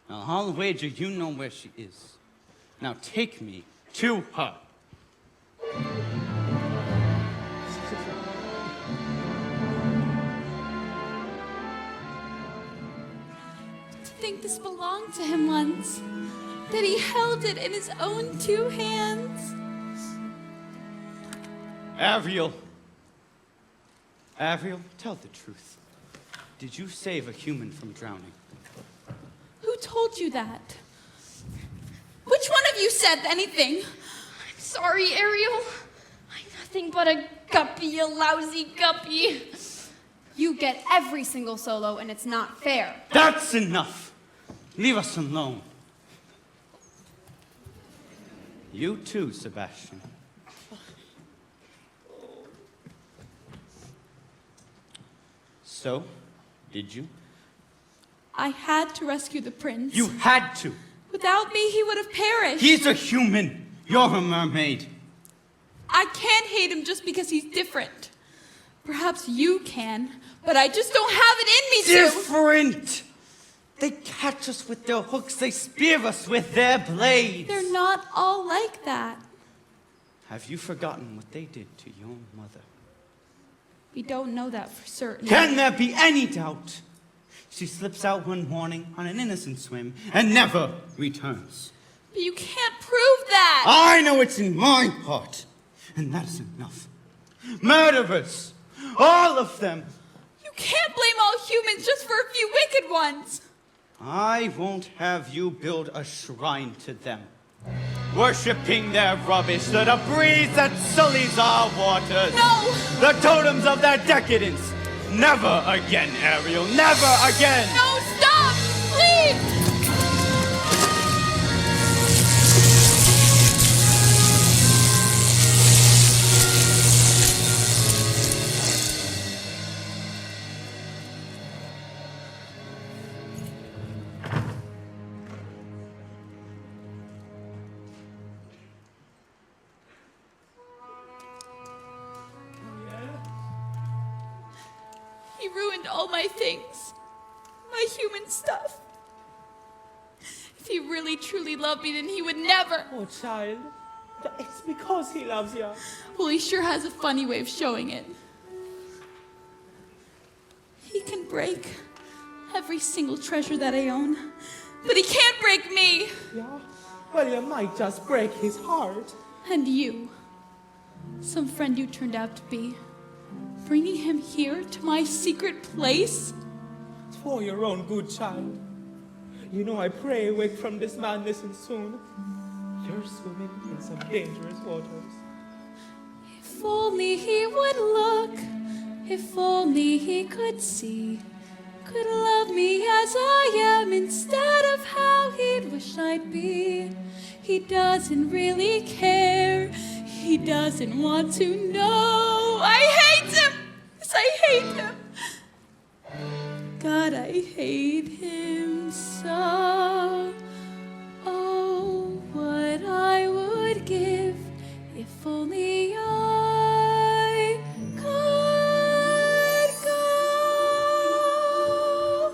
Now, I'll wager you know where she is. Now, take me to her. To think this belonged to him once, that he held it in his own two hands. Ariel. Ariel, tell the truth. Did you save a human from drowning? Who told you that? Which one of you said anything? I'm sorry, Ariel. I'm nothing but a guppy, a lousy guppy. You get every single solo, and it's not fair. That's enough. Leave us alone. You too, Sebastian. So, did you? I had to rescue the prince. You had to. Without me, he would have perished. He's a human. You're a mermaid. I can't hate him just because he's different. Perhaps you can, but I just don't have it in me to. Different! They catch us with their hooks. They spear us with their blades. They're not all like that. Have you forgotten what they did to your mother? We don't know that for certain. Can there be any doubt? She slips out one morning on an innocent swim and never returns. But you can't prove that! I know it's in my heart, and that is enough. Murderers! All of them! You can't blame all humans just for a few wicked ones! I won't have you build a shrine to them. Worshipping their rubbish, the debris that sullies our waters. No! The totems of their decadence. Never again, Ariel, never again! No, stop! Please! He ruined all my things. My human stuff. If If he really truly loved me, then he would never. Oh, child, it's because he loves you. Well, he sure has a funny way of showing it. He can break every single treasure that I own, but he can't break me. Yeah? Well, you might just break his heart. And you, some friend you turned out to be, bringing him here to my secret place? It's for your own good, child. You know I pray awake from this madness and soon you're swimming in some dangerous waters. If only he would look, if only he could see, could love me as I am instead of how he'd wish I'd be. He doesn't really care, he doesn't want to know. I hate him! Yes, I hate him! God, I hate him so. Oh, what I would give if only I could go.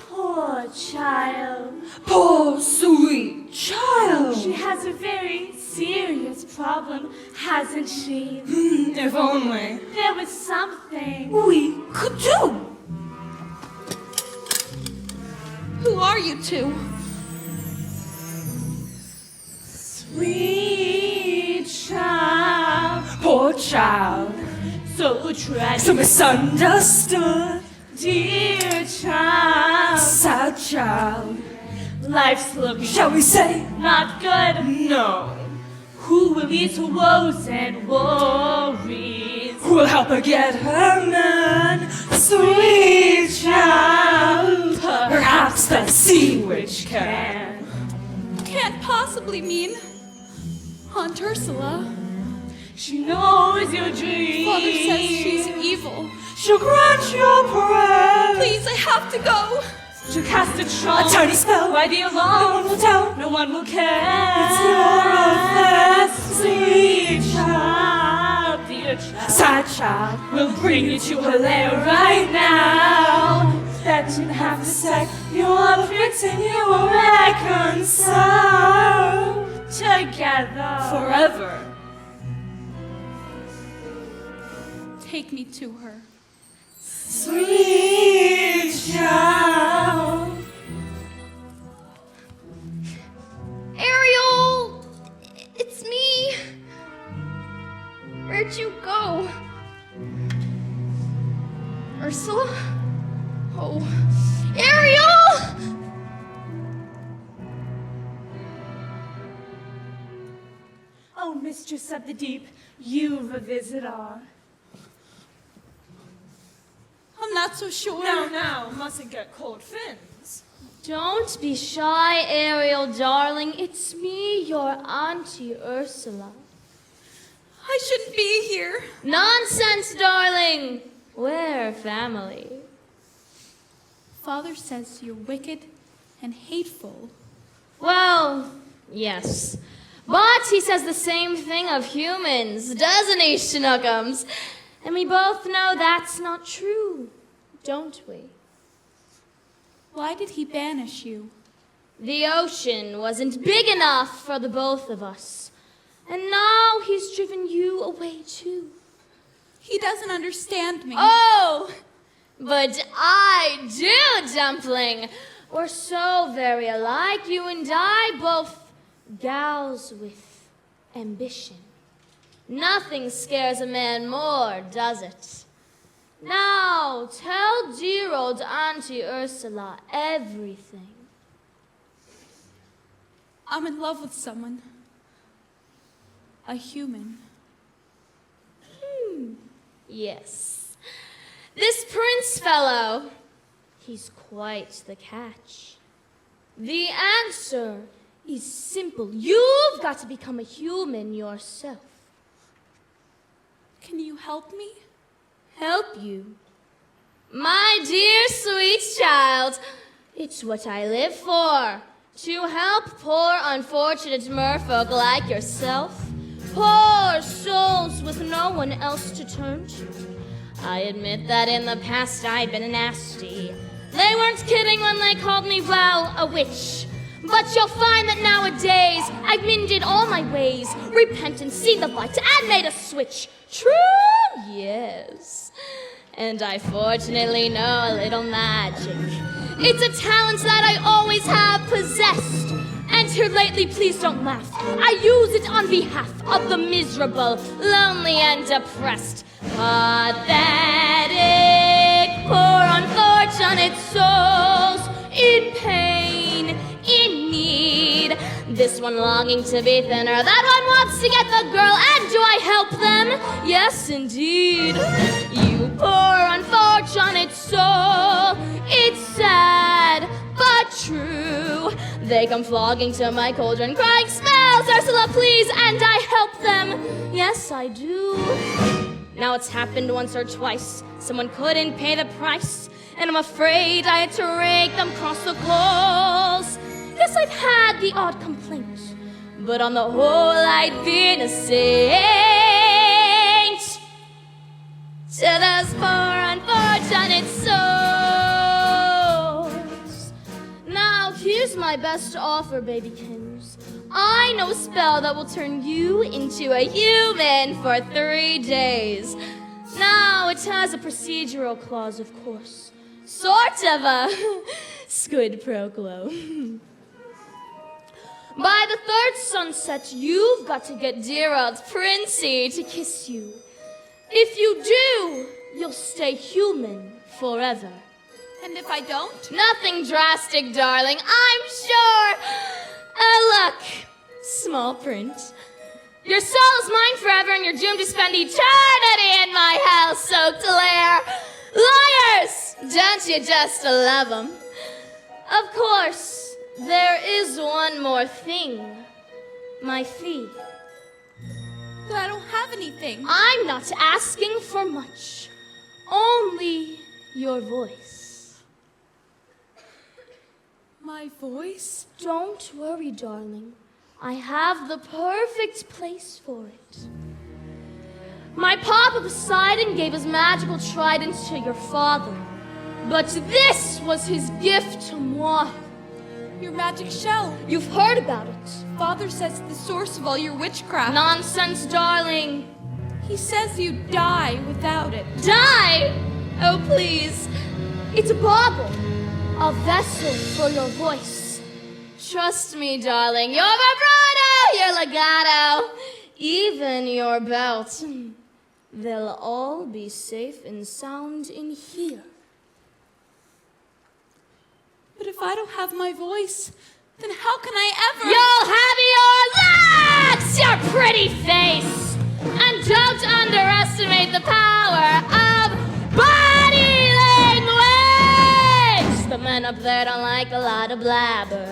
Poor child. Poor sweet child. She has a very serious problem, hasn't she? If only There was something. we could do. Who are you two? Sweet child. Poor child, So tragic. so misunderstood. Dear child. Sad child, Life's looking shall we say? not good. No. Who will ease her woes and worries? Who will help her get her man? Sweet child, perhaps the sea witch can. Can't possibly mean Aunt Ursula. She knows your dreams. Father says she's evil. She'll grant your prayer. Please, I have to go. She'll cast a charm. A tiny spell. By the No one alarm. will tell. No one will care. It's your affair, Sweet child, dear child. sad child. We'll bring you to her lair right now. That in half a sec, you're fixed and you will reconcile together Forever. Take me to her. Sweet child. Ariel! It's me! Where'd you go? Ursula? Oh. Ariel! Oh, mistress of the deep, you've a visitor. I'm not so sure. Now, mustn't get cold fins. Don't be shy, Ariel, darling. It's me, your Auntie Ursula. I shouldn't be here. Nonsense, darling. We're family. Father says you're wicked and hateful. Well, yes. But he says the same thing of humans, doesn't he, Schnookums? And we both know that's not true, don't we? Why did he banish you? The ocean wasn't big enough for the both of us. And now he's driven you away too. He doesn't understand me. Oh, but I do, Dumpling. We're so very alike, you and I, both gals with ambition. Nothing scares a man more, does it? Now, tell dear old Auntie Ursula everything. I'm in love with someone. A human. Yes. This prince fellow, he's quite the catch. The answer is simple. You've got to become a human yourself. Can you help me? Help you? My dear sweet child, it's what I live for. To help poor unfortunate merfolk like yourself. Poor souls with no one else to turn to. I admit that in the past I've been nasty. They weren't kidding when they called me, well, a witch. But you'll find that nowadays I've mended all my ways, repent and see the light, and made a switch. True, yes. And I fortunately know a little magic. It's a talent that I always have possessed. And here lately, please don't laugh, I use it on behalf of the miserable, lonely, and depressed. Pathetic, poor, unfortunate souls in pain, in need. This one longing to be thinner, that one wants to get the girl, and do I help them? Yes, indeed. You poor, unfortunate soul, it's sad, but true. They come flogging to my cauldron, crying, "Smells, Ursula, please," and I help them. Yes, I do. Now it's happened once or twice. Someone couldn't pay the price, and I'm afraid I had to rake them across the coals. Yes, I've had the odd complaint, but on the whole I'd been a saint to those poor unfortunate souls. Now here's my best offer, babykins. I know a spell that will turn you into a human for 3 days. Now it has a procedural clause, of course. Sort of a squid pro quo. By the third sunset, you've got to get dear old Princey to kiss you. If you do, you'll stay human forever. And if I don't? Nothing drastic, darling, I'm sure. Look, small print. Your soul is mine forever, and you're doomed to spend eternity in my hell-soaked lair. Liars! Don't you just love them? Of course. There is one more thing. My fee. But I don't have anything. I'm not asking for much. Only your voice. My voice? Don't worry, darling. I have the perfect place for it. My Papa Poseidon gave his magical trident to your father, but this was his gift to moi. Your magic shell. You've heard about it. Father says it's the source of all your witchcraft. Nonsense, darling. He says you die without it. Die? Oh, please. It's a bauble, a vessel for your voice. Trust me, darling. Your vibrato, your legato, even your belt. They'll all be safe and sound in here. But if I don't have my voice, then how can I ever... You'll have your looks, your pretty face. And don't underestimate the power of body language. The men up there don't like a lot of blabber.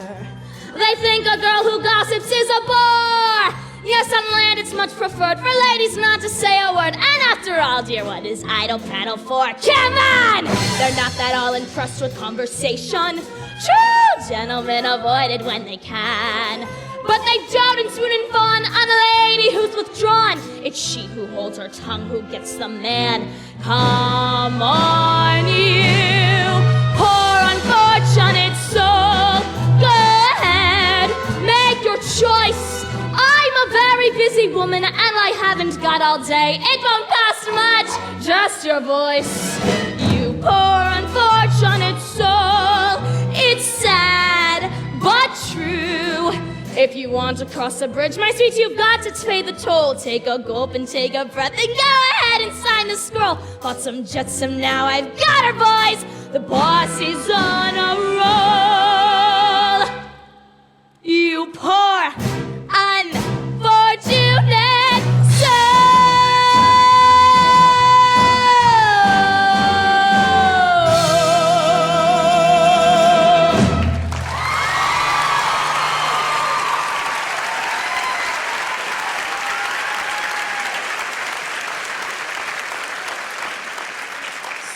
They think a girl who gossips is a bore. Yes, on land it's much preferred for ladies not to say a word. And after all, dear, what is idle prattle for? Come on! They're not that all impressed with conversation. True gentlemen avoid it when they can. But they dote and swoon and fawn on a lady who's withdrawn. It's she who holds her tongue who gets the man. Come on, you poor unfortunate soul. Go ahead, make your choice. I'm a very busy woman and I haven't got all day. It won't cost much, just your voice. You poor unfortunate soul. It's sad, but true. If you want to cross a bridge, my sweet, you've got to pay the toll. Take a gulp and take a breath and go ahead and sign the scroll. Bought some jetsam, now I've got her, boys. The boss is on a roll. You poor, unfortunate soul.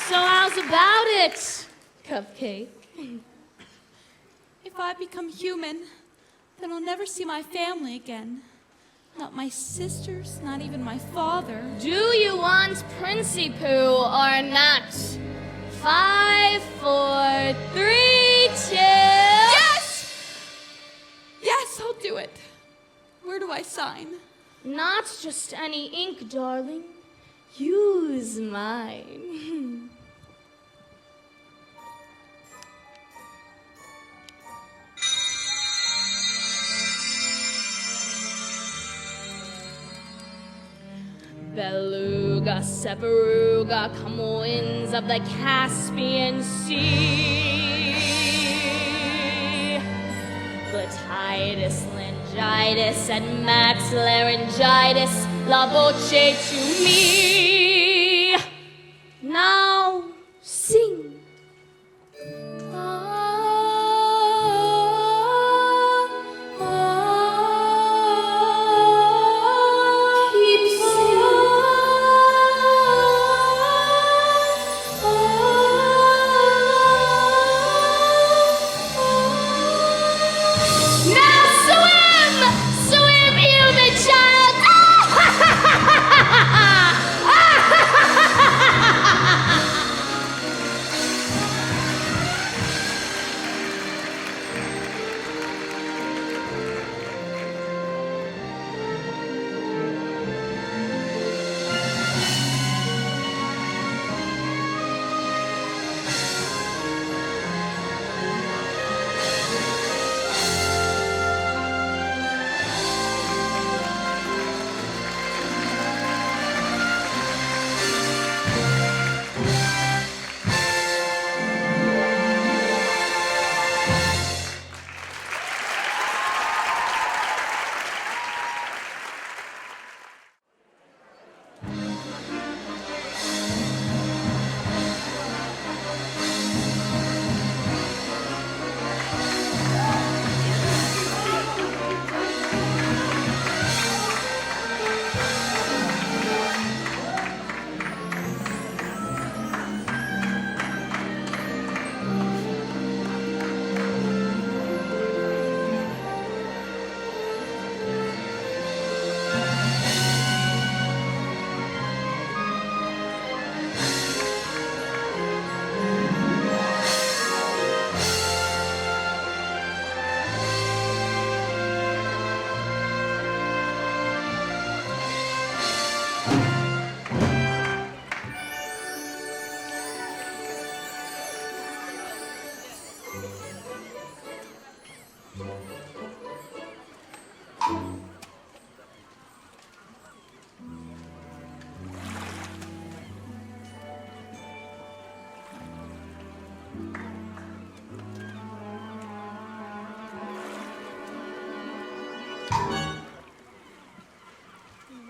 So how's about it, Cupcake? If I become human, then I'll never see my family again. Not my sisters, not even my father. Do you want Princey Poo or not? 5, 4, 3, 2... Yes! will do it. Where do I sign? Not just any ink, darling. Use mine. Beluga, Severuga, come winds of the Caspian Sea. Glottitis, laryngitis, and max laryngitis, la voce to me. Now sing.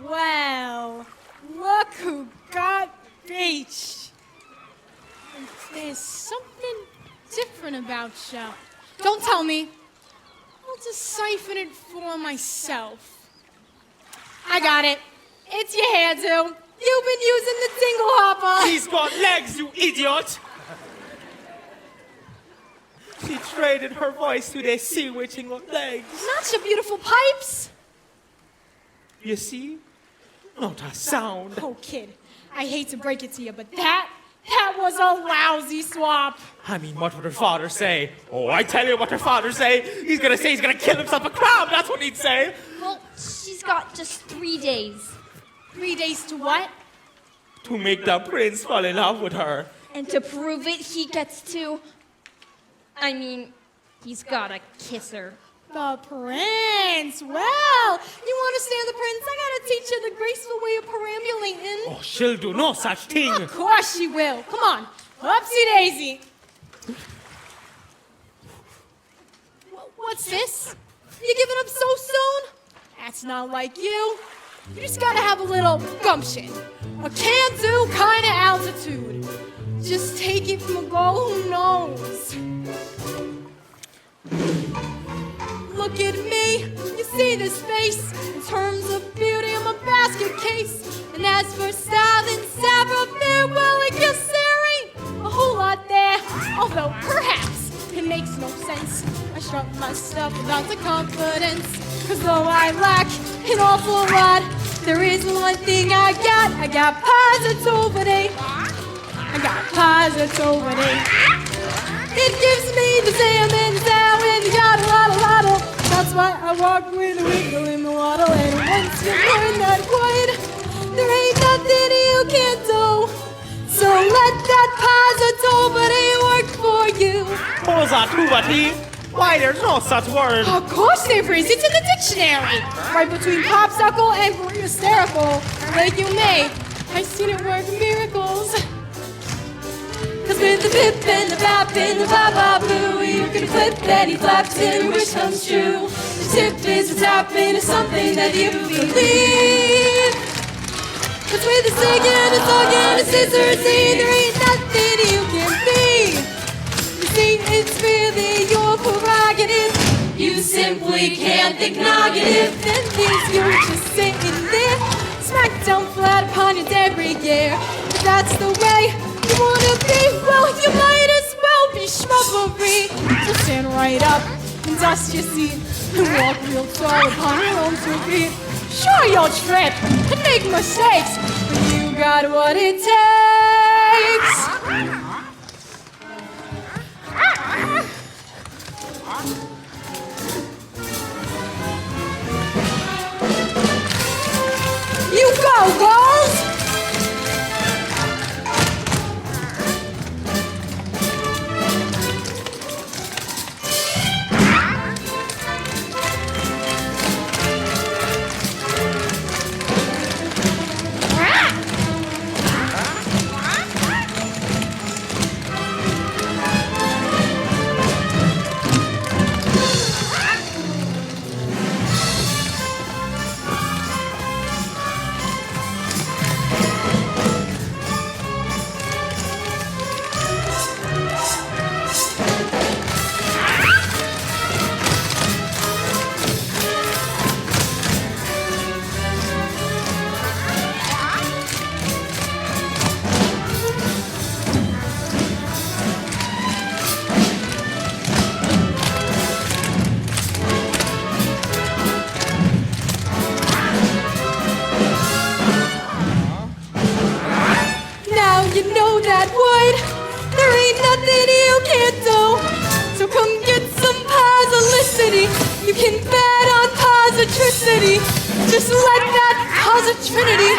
Well, look who got beached. There's something different about you. Don't tell me. I'll decipher it for myself. I got it. It's your hairdo. You've been using the dingle hopper. He's got legs, you idiot! She traded her voice to their sea-witching of legs. Not your beautiful pipes. You see? Not a sound. Oh, kid, I hate to break it to you, but that was a lousy swap. I mean, what would her father say? Oh, I tell you what her father say. He's gonna say he's gonna kill himself a crab. That's what he'd say. Well, she's got just 3 days. 3 days to what? To make the prince fall in love with her. And to prove it, he gets to... he's gotta kiss her. The prince. Well, you understand the prince? I gotta teach you the graceful way of perambulating. Oh, she'll do no such thing. Of course she will. Come on. Upsy daisy. What's this? You giving up so soon? That's not like you. You just gotta have a little gumption. A can-do kind of altitude. Just take it from a girl who knows. Look at me, you see this face. In terms of beauty, I'm a basket case. And as for style and savoir-faire, well, I guess there ain't a whole lot there. Although perhaps it makes no sense. I shrunk my stuff without the confidence. Cause though I lack an awful lot, there is one thing I got positivity. I got positivity. It gives me the Sam and Zow and yada, yada, yada. That's why I walk with a wiggle in the waddle. And once you learn that word, there ain't nothing you can't do. So let that positivity work for you. Positivity? Why, there's no such word. Of course there is. It's in the dictionary. Right between popsicle and hysterical. Like you may. I've seen it work miracles. Cause with the pip and the bop and the ba-ba-boo, you can flip Betty flaps and your wish comes true. The tip is the tap into something that you believe. Cause with the singing and the song and the scissors, there ain't nothing you can be. You see, it's really your prerogative. You simply can't think negative. Then things you're just sitting there, smack down flat upon your debris gear. If that's the way you wanna be, well, you might as well be shrubbery. So stand right up and dust your seat and walk real tall upon your own 2 feet. Sure, you'll trip and make mistakes, but you got what it takes. You go, girls! You know that would. There ain't nothing you can't do. So come get some positivity. You can bet on positricity. Just let that positrinity.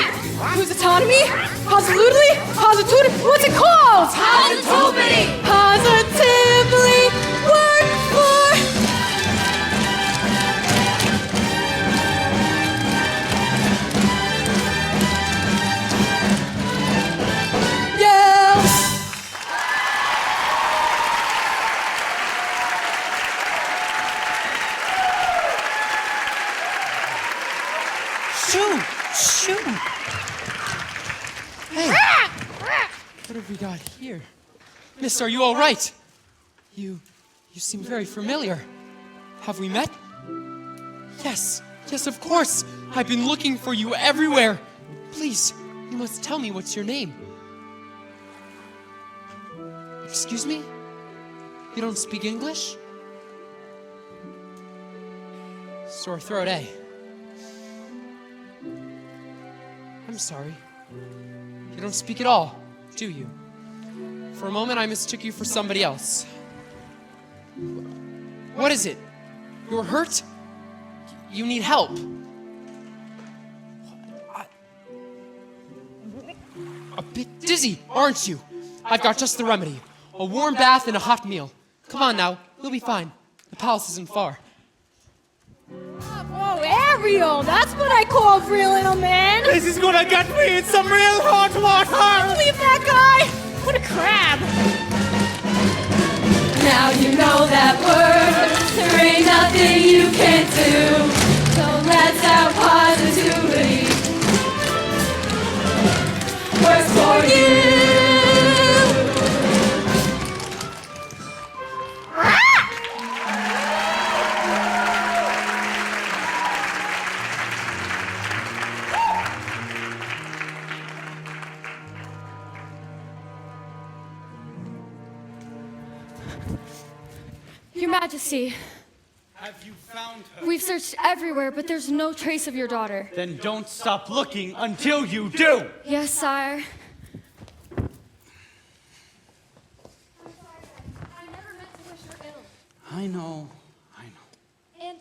Who's autonomy? Positively? Positivity? What's it called? Positivity. Positively work for. Shoo! Hey, what have we got here? Miss, are you all right? You seem very familiar. Have we met? Yes, of course. I've been looking for you everywhere. Please, you must tell me what's your name. Excuse me? You don't speak English? Sore throat, eh? I'm sorry. You don't speak at all, do you? For a moment, I mistook you for somebody else. What is it? You're hurt? You need help? A bit dizzy, aren't you? I've got just the remedy. A warm bath and a hot meal. Come on now, you'll be fine. The palace isn't far. Oh, Ariel, that's what I call a real little man. This is gonna get me in some real hot water. Leave that guy. What a crab. Now you know that word. There ain't nothing you can't do. So let's have positivity. Works for you. Your Majesty, Have you found her? we've searched everywhere, but there's no trace of your daughter. Then don't stop looking until you do. Yes, sire. I know. And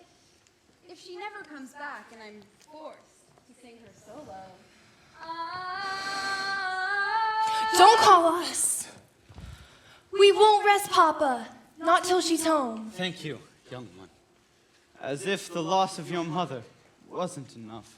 she never comes back, and I'm forced to sing her solo. Don't call us. We won't rest Papa, not till she's home. Thank you, young one. As if the loss of your mother wasn't enough.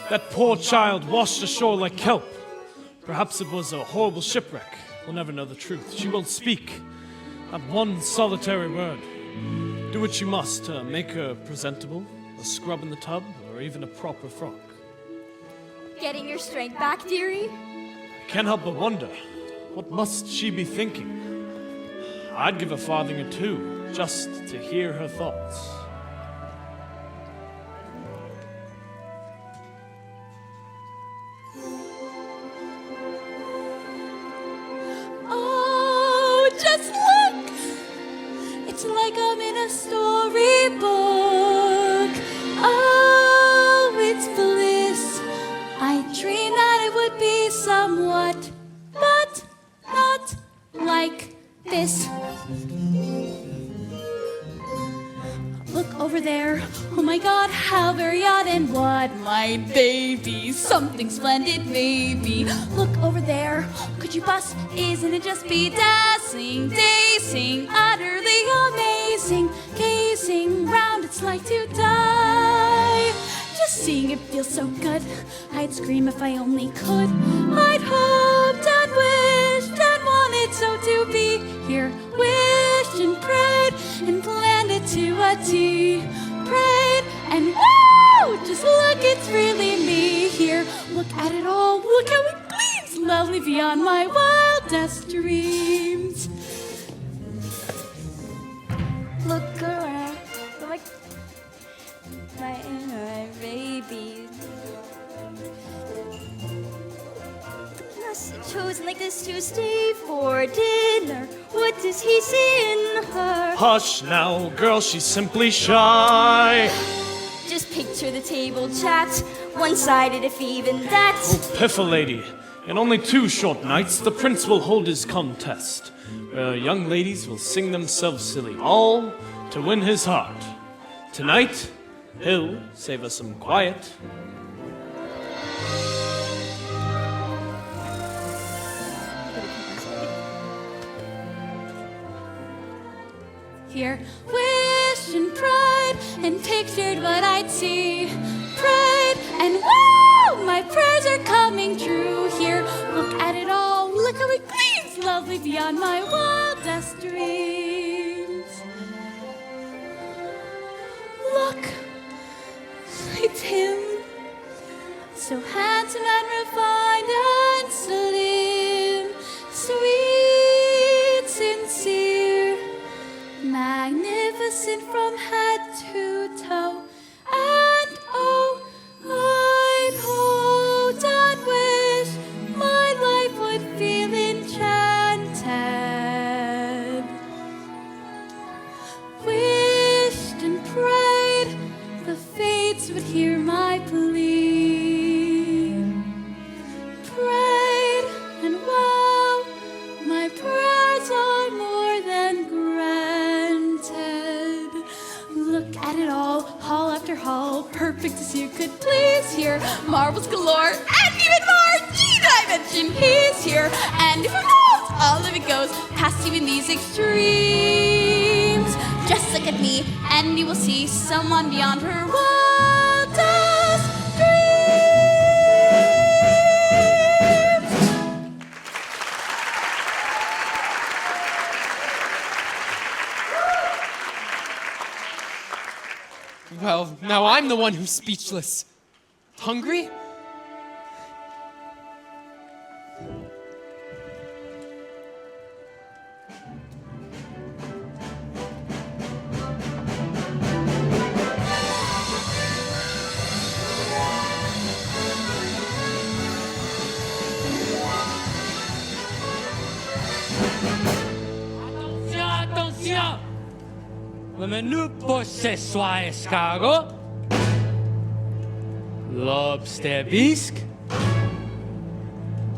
That poor child washed ashore like kelp. Perhaps it was a horrible shipwreck. We'll never know the truth. She won't speak. Not one solitary word. Do what you must to make her presentable. A scrub in the tub, or even a proper frock. Getting your strength back, dearie? I can't help but wonder, what must she be thinking? I'd give a farthing or two, just to hear her thoughts. Oh, just look! It's like I'm in a storybook. Oh, it's bliss. I dreamed that it would be somewhat, but not like this. Look over there. Oh my God, how very odd and what might they be? Something splendid, maybe. Look over there. Could you bust? Isn't it just bedazzling, dazing, utterly amazing? Gazing round, it's like to die. Just seeing it feels so good. I'd scream if I only could. I'd hoped and wished and wanted so to be here. Wished and prayed and planned it to a T. Prayed and woo! Just look, it's really me here. Look at it all. Look how it gleams. Lovely beyond my wildest dreams. Look around. My baby. Chosen like this to stay for dinner. What does he see in her? Hush now, girl, she's simply shy. Just picture the table chat, one-sided if even that. Oh, Piffa lady, in only 2 short nights, the prince will hold his contest, where young ladies will sing themselves silly, all to win his heart. Tonight, he'll save us some quiet. Here, wished and prayed and pictured what I'd see. Prayed and woo! My prayers are coming true. Here, look at it all. Look how it gleams. Lovely beyond my wildest dreams. Look, it's him. So handsome and refined and slim. Sweet, sincere. Magnificent from head to toe, and oh, I'd hoped and wished my life would feel enchanted. Wished and prayed the fates would hear my plea. Prayed and wow, my prayers are more than granted. Look at it all, hall after hall, perfect as you could please. Here, marbles galore, and even more. Gee, did I mention he's here? And who knows, all of it goes past even these extremes. Just look at me, and you will see someone beyond her wildest dreams. Well, now I'm the one who's speechless. Hungry? menu pour ce soir escargot, lobster bisque,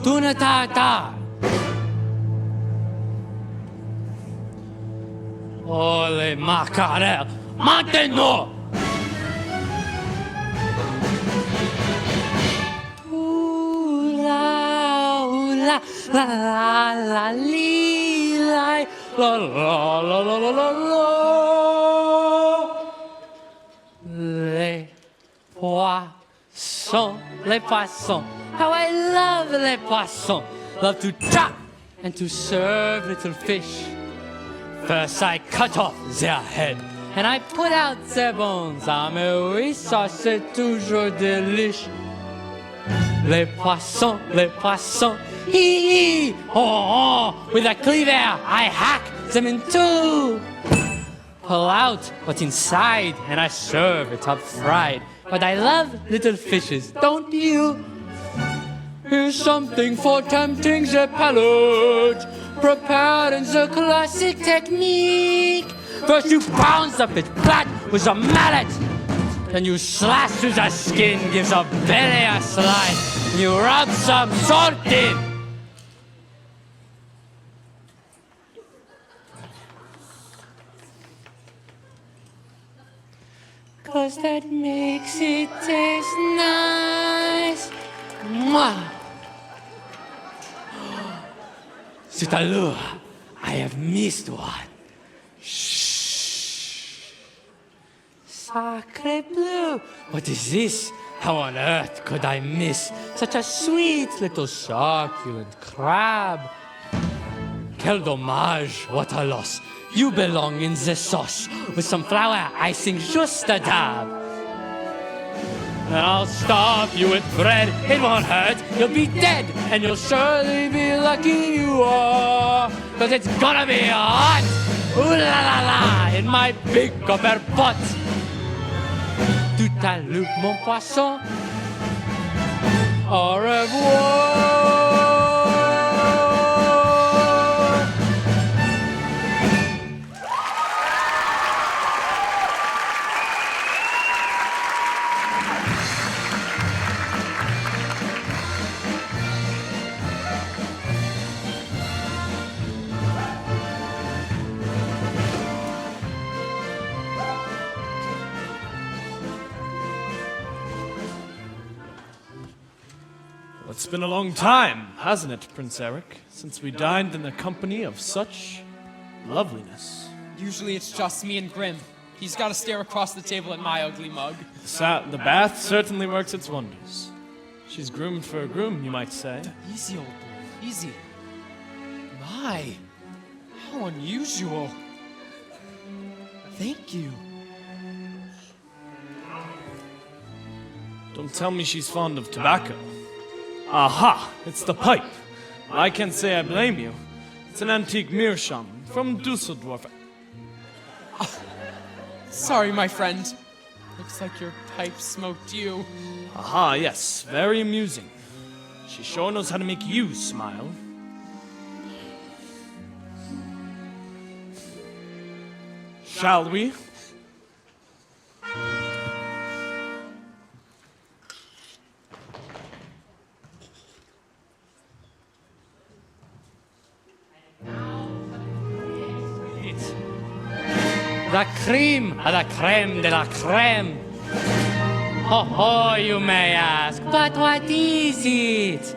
tuna tartare. Oh, les macarelles, maintenant! Ooh la, la la la li la la la la la la la la. Les poissons, les poissons. How I love les poissons. Love to chop and to serve little fish. First I cut off their head and I put out their bones. Ah mais oui, ça c'est toujours délicieux. Les poissons, hee hee, oh, oh, with a cleaver I hack them in two. Pull out what's inside and I serve it up fried. But I love little fishes, don't you? Here's something for tempting the palate, prepared in the classic technique. First you pound the fish flat with a mallet. Then you slash through the skin, give the belly a slice. And you rub some salt in. Cause that makes it taste nice. Mwah! C'est alors, I have missed one. Shh. Sacre bleu. What is this? How on earth could I miss such a sweet little succulent crab? Quel dommage, what a loss. You belong in the sauce with some flour icing just a dab. And I'll stuff you with bread, it won't hurt, you'll be dead, and you'll surely be lucky you are, cause it's gonna be hot, ooh la la la, in my big copper pot. Tout à l'heure, mon poisson, au revoir. It's been a long time, hasn't it, Prince Eric, since we dined in the company of such loveliness. Usually it's just me and Grim. He's got to stare across the table at my ugly mug. The bath certainly works its wonders. She's groomed for a groom, you might say. Easy, old boy, easy. My, how unusual. Thank you. Don't tell me she's fond of tobacco. Aha! It's the pipe. I can't say I blame you. It's an antique meerschaum from Dusseldorf. Sorry, my friend. Looks like your pipe smoked you. Aha, yes. Very amusing. She sure knows how to make you smile. Shall we? La crème à la crème de la crème. Oh, oh, you may ask, but what is it?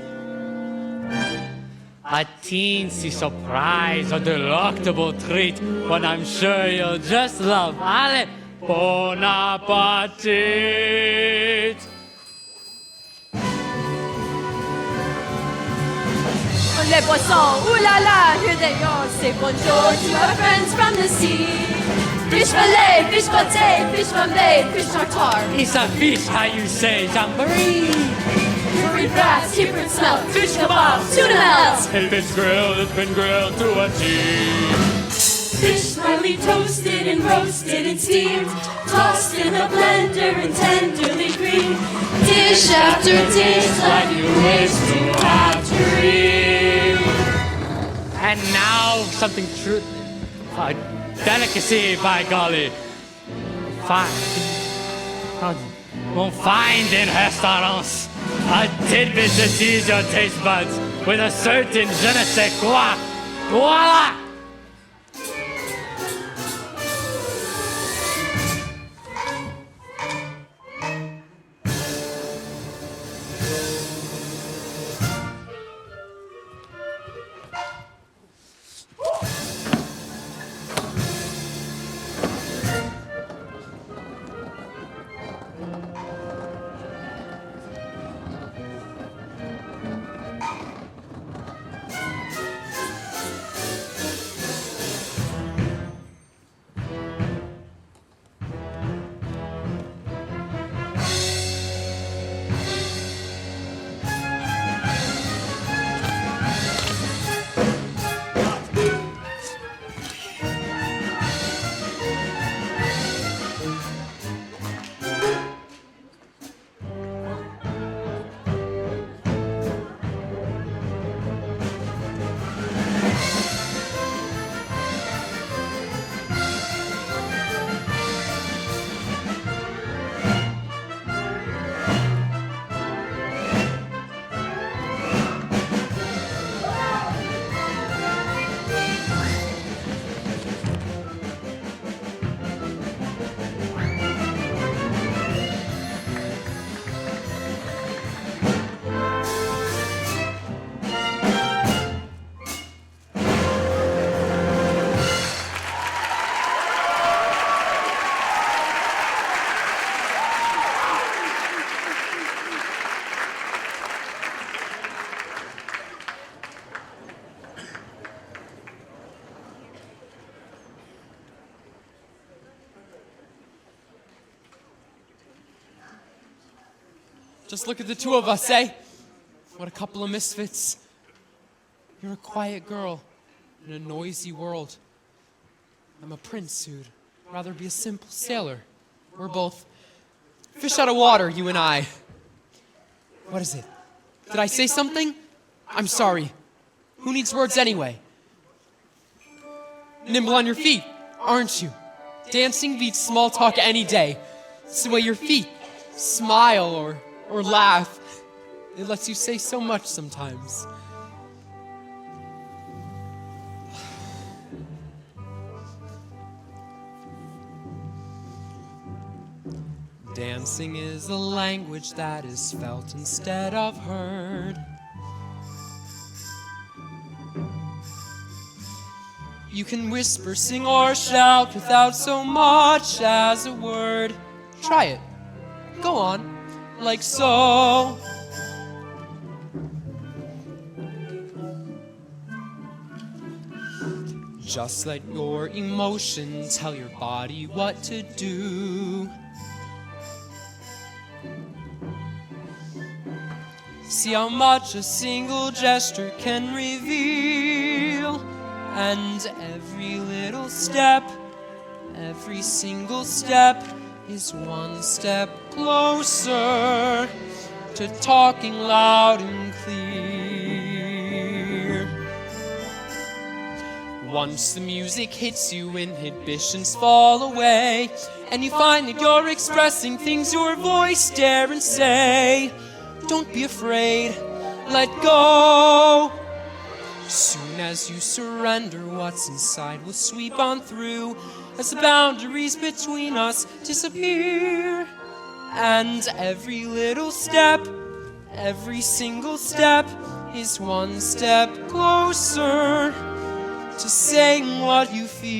A teensy surprise, a delectable treat, but I'm sure you'll just love. Allez, bon appétit! Les poissons, ooh la la, here they are. Say bonjour to our friends from the sea. Fish fillet, fish pâté, fish flambé, fish tartare. It's a fish, how you say, jamboree. Curry brass, different smell, fish kebab, tuna melt. If it's been grilled to a T. Fish lightly toasted and roasted and steamed, tossed in a blender and tenderly creamed. Dish after dish like you wish to have dreamed. And now something true, a delicacy, by golly. won't find in restaurants a tidbit to tease your taste buds with a certain je ne sais quoi. Voila! Just look at the two of us, eh? What a couple of misfits. You're a quiet girl in a noisy world. I'm a prince who'd rather be a simple sailor. We're both fish out of water, you and I. What is it? Did I say something? I'm sorry. Who needs words anyway? Nimble on your feet, aren't you? Dancing beats small talk any day. It's the way your feet smile or laugh. It lets you say so much sometimes. Dancing is a language that is felt instead of heard. You can whisper, sing, or shout without so much as a word. Try it. Go on, like so. Just let your emotion tell your body what to do. See how much a single gesture can reveal. And every little step, every single step is one step closer to talking loud and clear. Once the music hits you, inhibitions fall away, and you find that you're expressing things your voice daren't say. Don't be afraid, let go. Soon as you surrender, what's inside will sweep on through as the boundaries between us disappear. And every little step, every single step is one step closer to saying what you feel.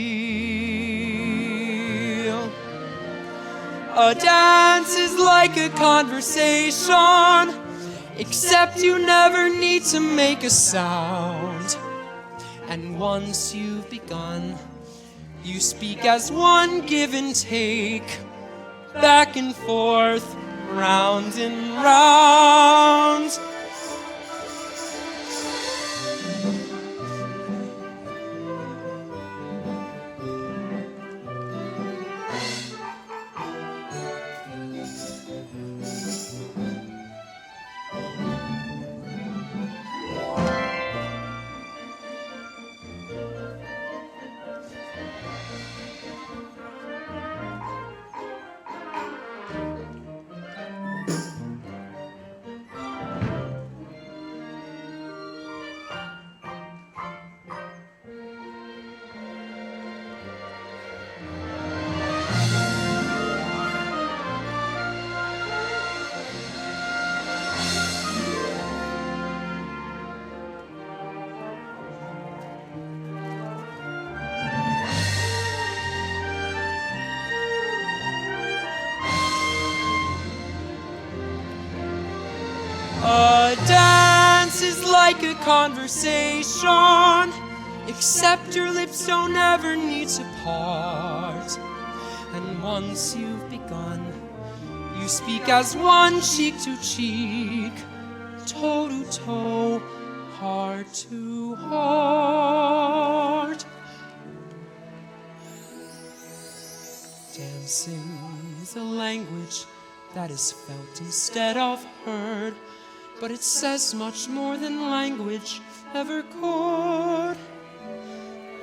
A dance is like a conversation, except you never need to make a sound. And once you've begun, you speak as one, give and take, back and forth, round and round. A dance is like a conversation, except your lips don't ever need to part. And once you've begun, you speak as one, cheek to cheek, toe to toe, heart to heart. Dancing's a language that is felt instead of heard, but it says much more than language ever could.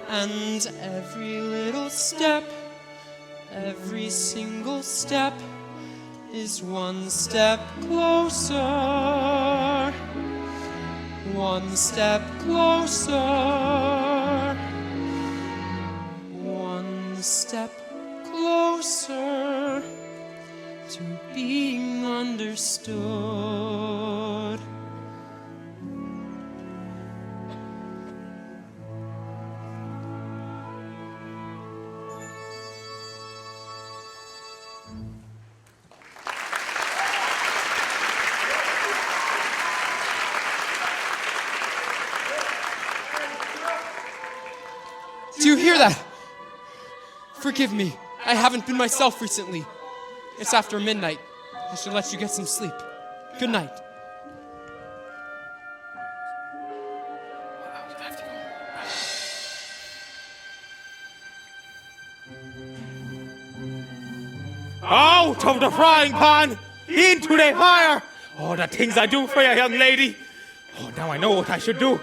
And every little step, every single step is one step closer, one step closer, one step closer to being understood. Do you hear that? Forgive me. I haven't been myself recently. It's after midnight. I should let you get some sleep. Good night. Out of the frying pan, into the fire. Oh, the things I do for you, young lady. Oh, now I know what I should do.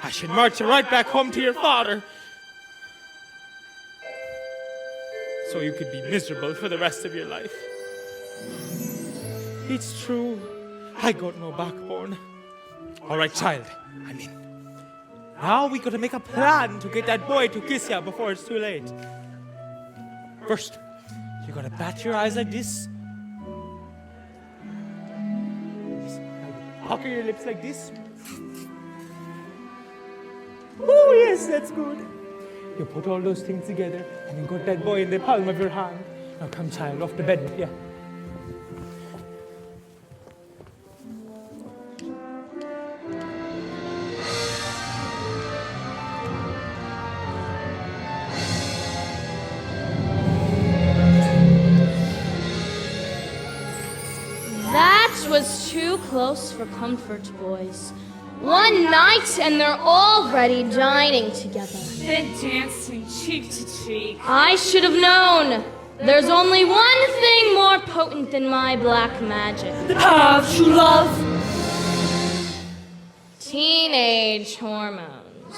I should march you right back home to your father, so you could be miserable for the rest of your life. It's true, I got no backbone. All right, child, I'm in. Now we gotta make a plan to get that boy to kiss you before it's too late. First, you gotta bat your eyes like this. Pucker your lips like this. Oh yes, that's good. You put all those things together and you got that boy in the palm of your hand. Now come, child, off the bed with you. That was too close for comfort, boys. One night and they're already dining together. Then dancing cheek to cheek. I should have known. There's only one thing more potent than my black magic. The power of true love. Teenage hormones.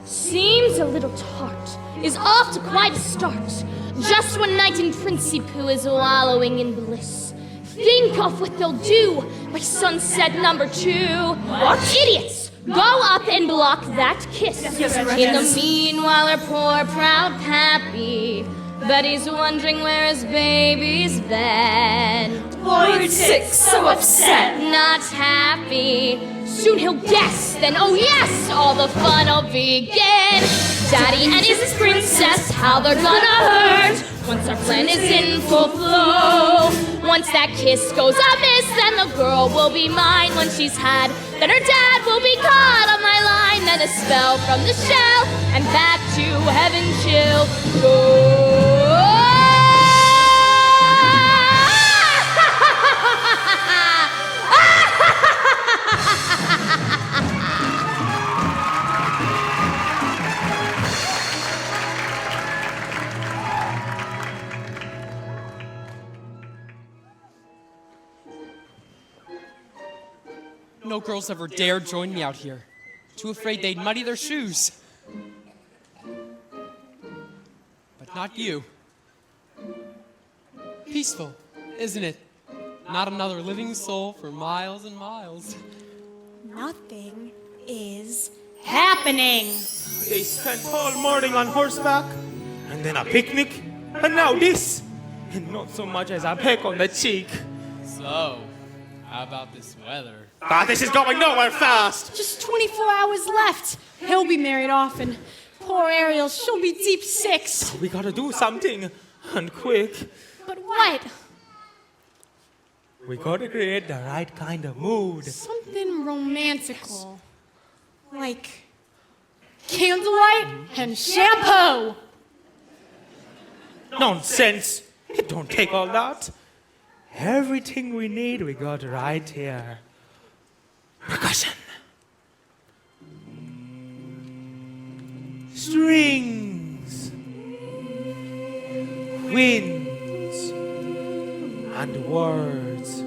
Seems a little tart, is off to quite a start. Just one night in Principoo is wallowing in bliss. Think of what they'll do by sunset number 2. What? Idiots! Go up and block that kiss. Yes, in yes. the meanwhile, our poor, proud pappy Betty's wondering where his baby's been. Boy, you're sick, so upset. Not happy. Soon he'll guess, then oh yes, all the fun'll begin. Daddy and his princess, how they're gonna hurt once our plan is in full flow. Once that kiss goes amiss, then the girl will be mine. When she's had, then her dad will be caught on my line. Then a spell from the shell, and back to heaven she'll go. No girls ever dared join me out here. Too afraid they'd muddy their shoes. But not you. Peaceful, isn't it? Not another living soul for miles and miles. Nothing is happening. They spent all morning on horseback, and then a picnic, and now this. And not so much as a peck on the cheek. So, how about this weather? This is going nowhere fast. Just 24 hours left. He'll be married off, and poor Ariel, she'll be deep 6. We gotta do something, and quick. But what? We gotta create the right kind of mood. Something romantical. Like candlelight and shampoo. Nonsense! It don't take all that. Everything we need, we got right here. Percussion. Strings. Winds. And words.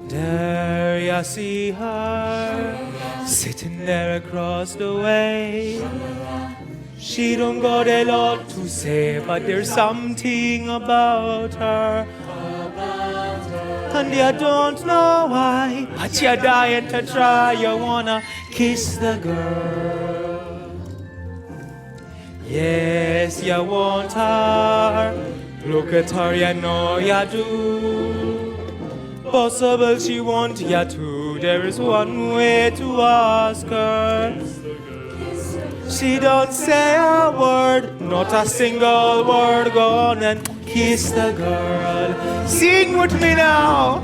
There you see her, sitting there across the way. She don't got a lot to say, but there's something about her. And you don't know why, but you're dying to try. You wanna kiss the girl. Yes, you want her. Look at her, you know you do. Possible she want you to. There is one way to ask her. She don't say a word, not a single word. Go on and kiss the girl. Sing with me now.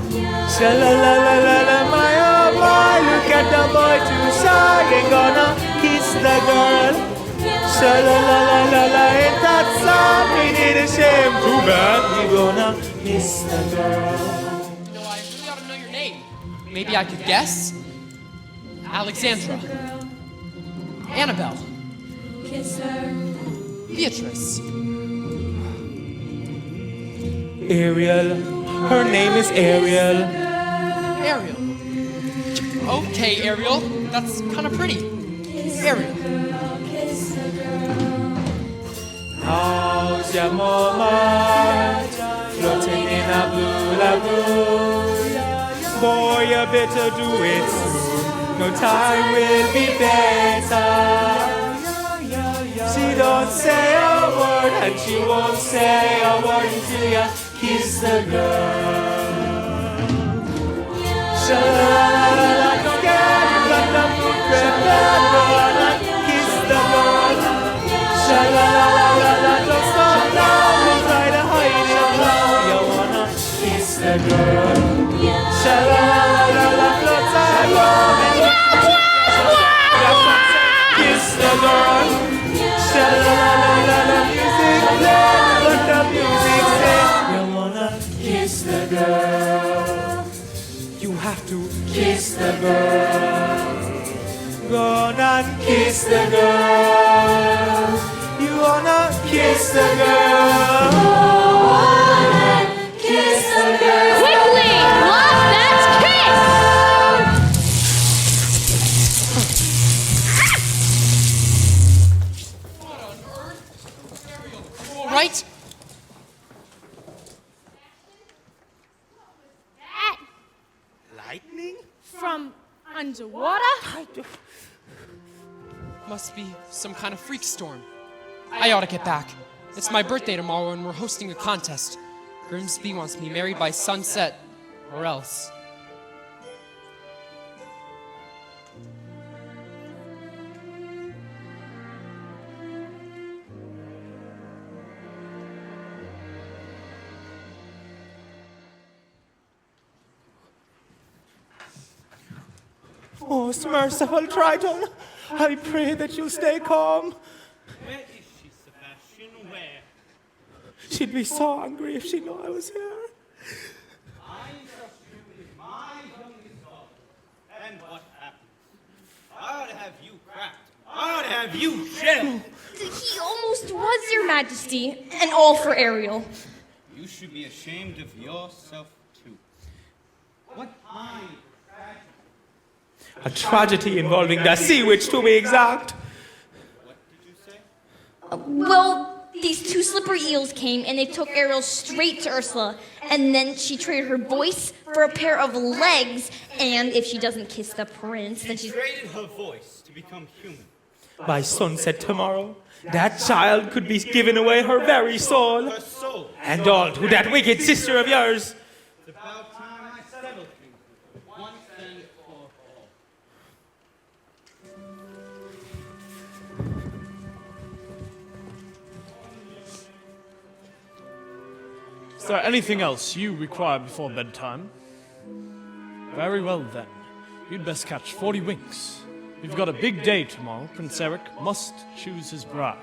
Sha-la-la-la-la-la, my oh boy. Look at the boy too shy. Ain't gonna kiss the girl. Sha-la-la-la-la-la, ain't that sad? Ain't it a shame? Too bad. We gonna kiss the girl. You know, I really ought to know your name. Maybe I could guess. Alexandra. Annabelle. Beatrice. Ariel. Her name is Ariel. Ariel. Okay, Ariel. That's kind of pretty. Ariel. How's your mama? Floating in a blue lagoon. Boy, you better do it soon. No time will be better. She don't say a word, and she won't say a word until you kiss the girl. Sha-la-la-la-la, don't get it, got the foot prepared, go on and kiss the girl. Sha-la-la-la-la, don't stop now, don't try to hide it now. You wanna kiss the girl. Sha-la-la-la-la, floats along and kiss the girl. Sha-la-la-la-la, music play, let the music say. You wanna kiss the girl. You have to kiss the girl. Go on and kiss the girl. You wanna kiss the girl. Go on and kiss the girl. Quickly! Love that kiss! Right? Lightning? From underwater? Must be some kind of freak storm. I ought to get back. It's my birthday tomorrow and we're hosting a contest. Grimsby wants me married by sunset, or else. Most merciful Triton, I pray that you'll stay calm. Where is she, Sebastian? Where? She'd be so angry if she knew I was here. I entrust you with my youngest daughter. And what happened? I ought to have you cracked. I ought to have you shelled. He almost was, Your Majesty, and all for Ariel. You should be ashamed of yourself, too. What kind of tragedy? A tragedy involving the sea witch, to be exact. What did you say? Well, these two slippery eels came and they took Ariel straight to Ursula. And then she traded her voice for a pair of legs. And if she doesn't kiss the prince, then She she's... traded her voice to become human. By sunset tomorrow, that child could be giving away her very soul. Her soul. And all to that wicked sister of yours. It's about time I settled things once and for all. Is there anything else you require before bedtime? Very well then. You'd best catch 40 winks. We've got a big day tomorrow. Prince Eric must choose his bride.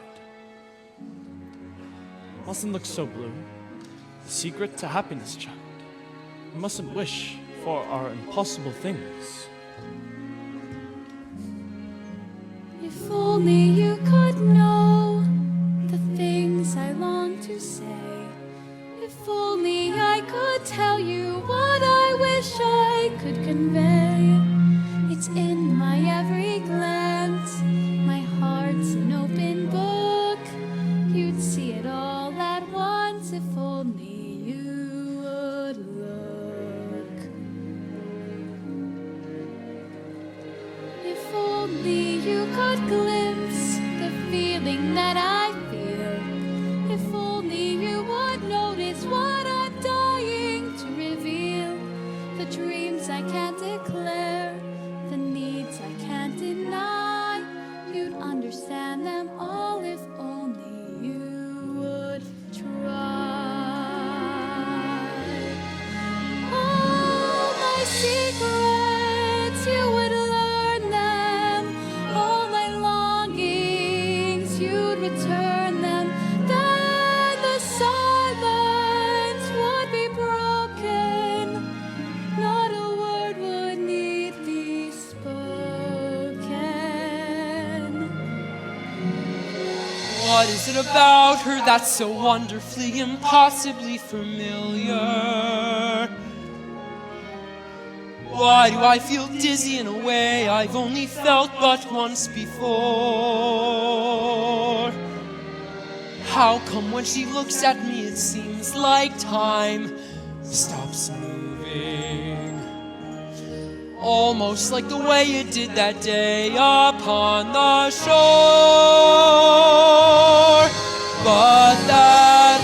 Mustn't look so blue. The secret to happiness, child. We mustn't wish for our impossible things. If only you could know the things I long to say. If only I could tell you what I wish I could convey. It's in my every glance. My heart's an open book. You'd see it all at once if only you would look. If only you could glimpse the feeling that I feel. If only you would notice what I'm dying to reveal. The dreams I can't declare, the needs I can't deny. You'd understand them all if only you would try. All my secrets, you would learn them. All my longings, you'd return them. Then the silence would be broken. Not a word would need be spoken. What is it about her that's so wonderfully, impossibly familiar? Why do I feel dizzy in a way I've only felt but once before? How come when she looks at me it seems like time stops moving? Almost like the way it did that day upon the shore. But that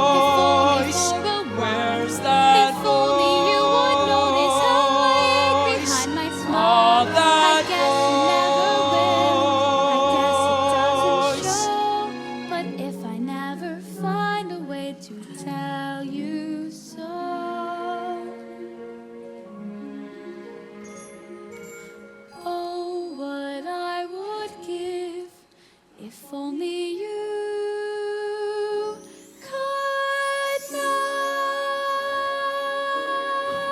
voice, where's that If only you would notice how I ache behind my smile. that I guess you never will. I guess it doesn't show. But if I never find a way to tell you so. Oh, what I would give if only you could know.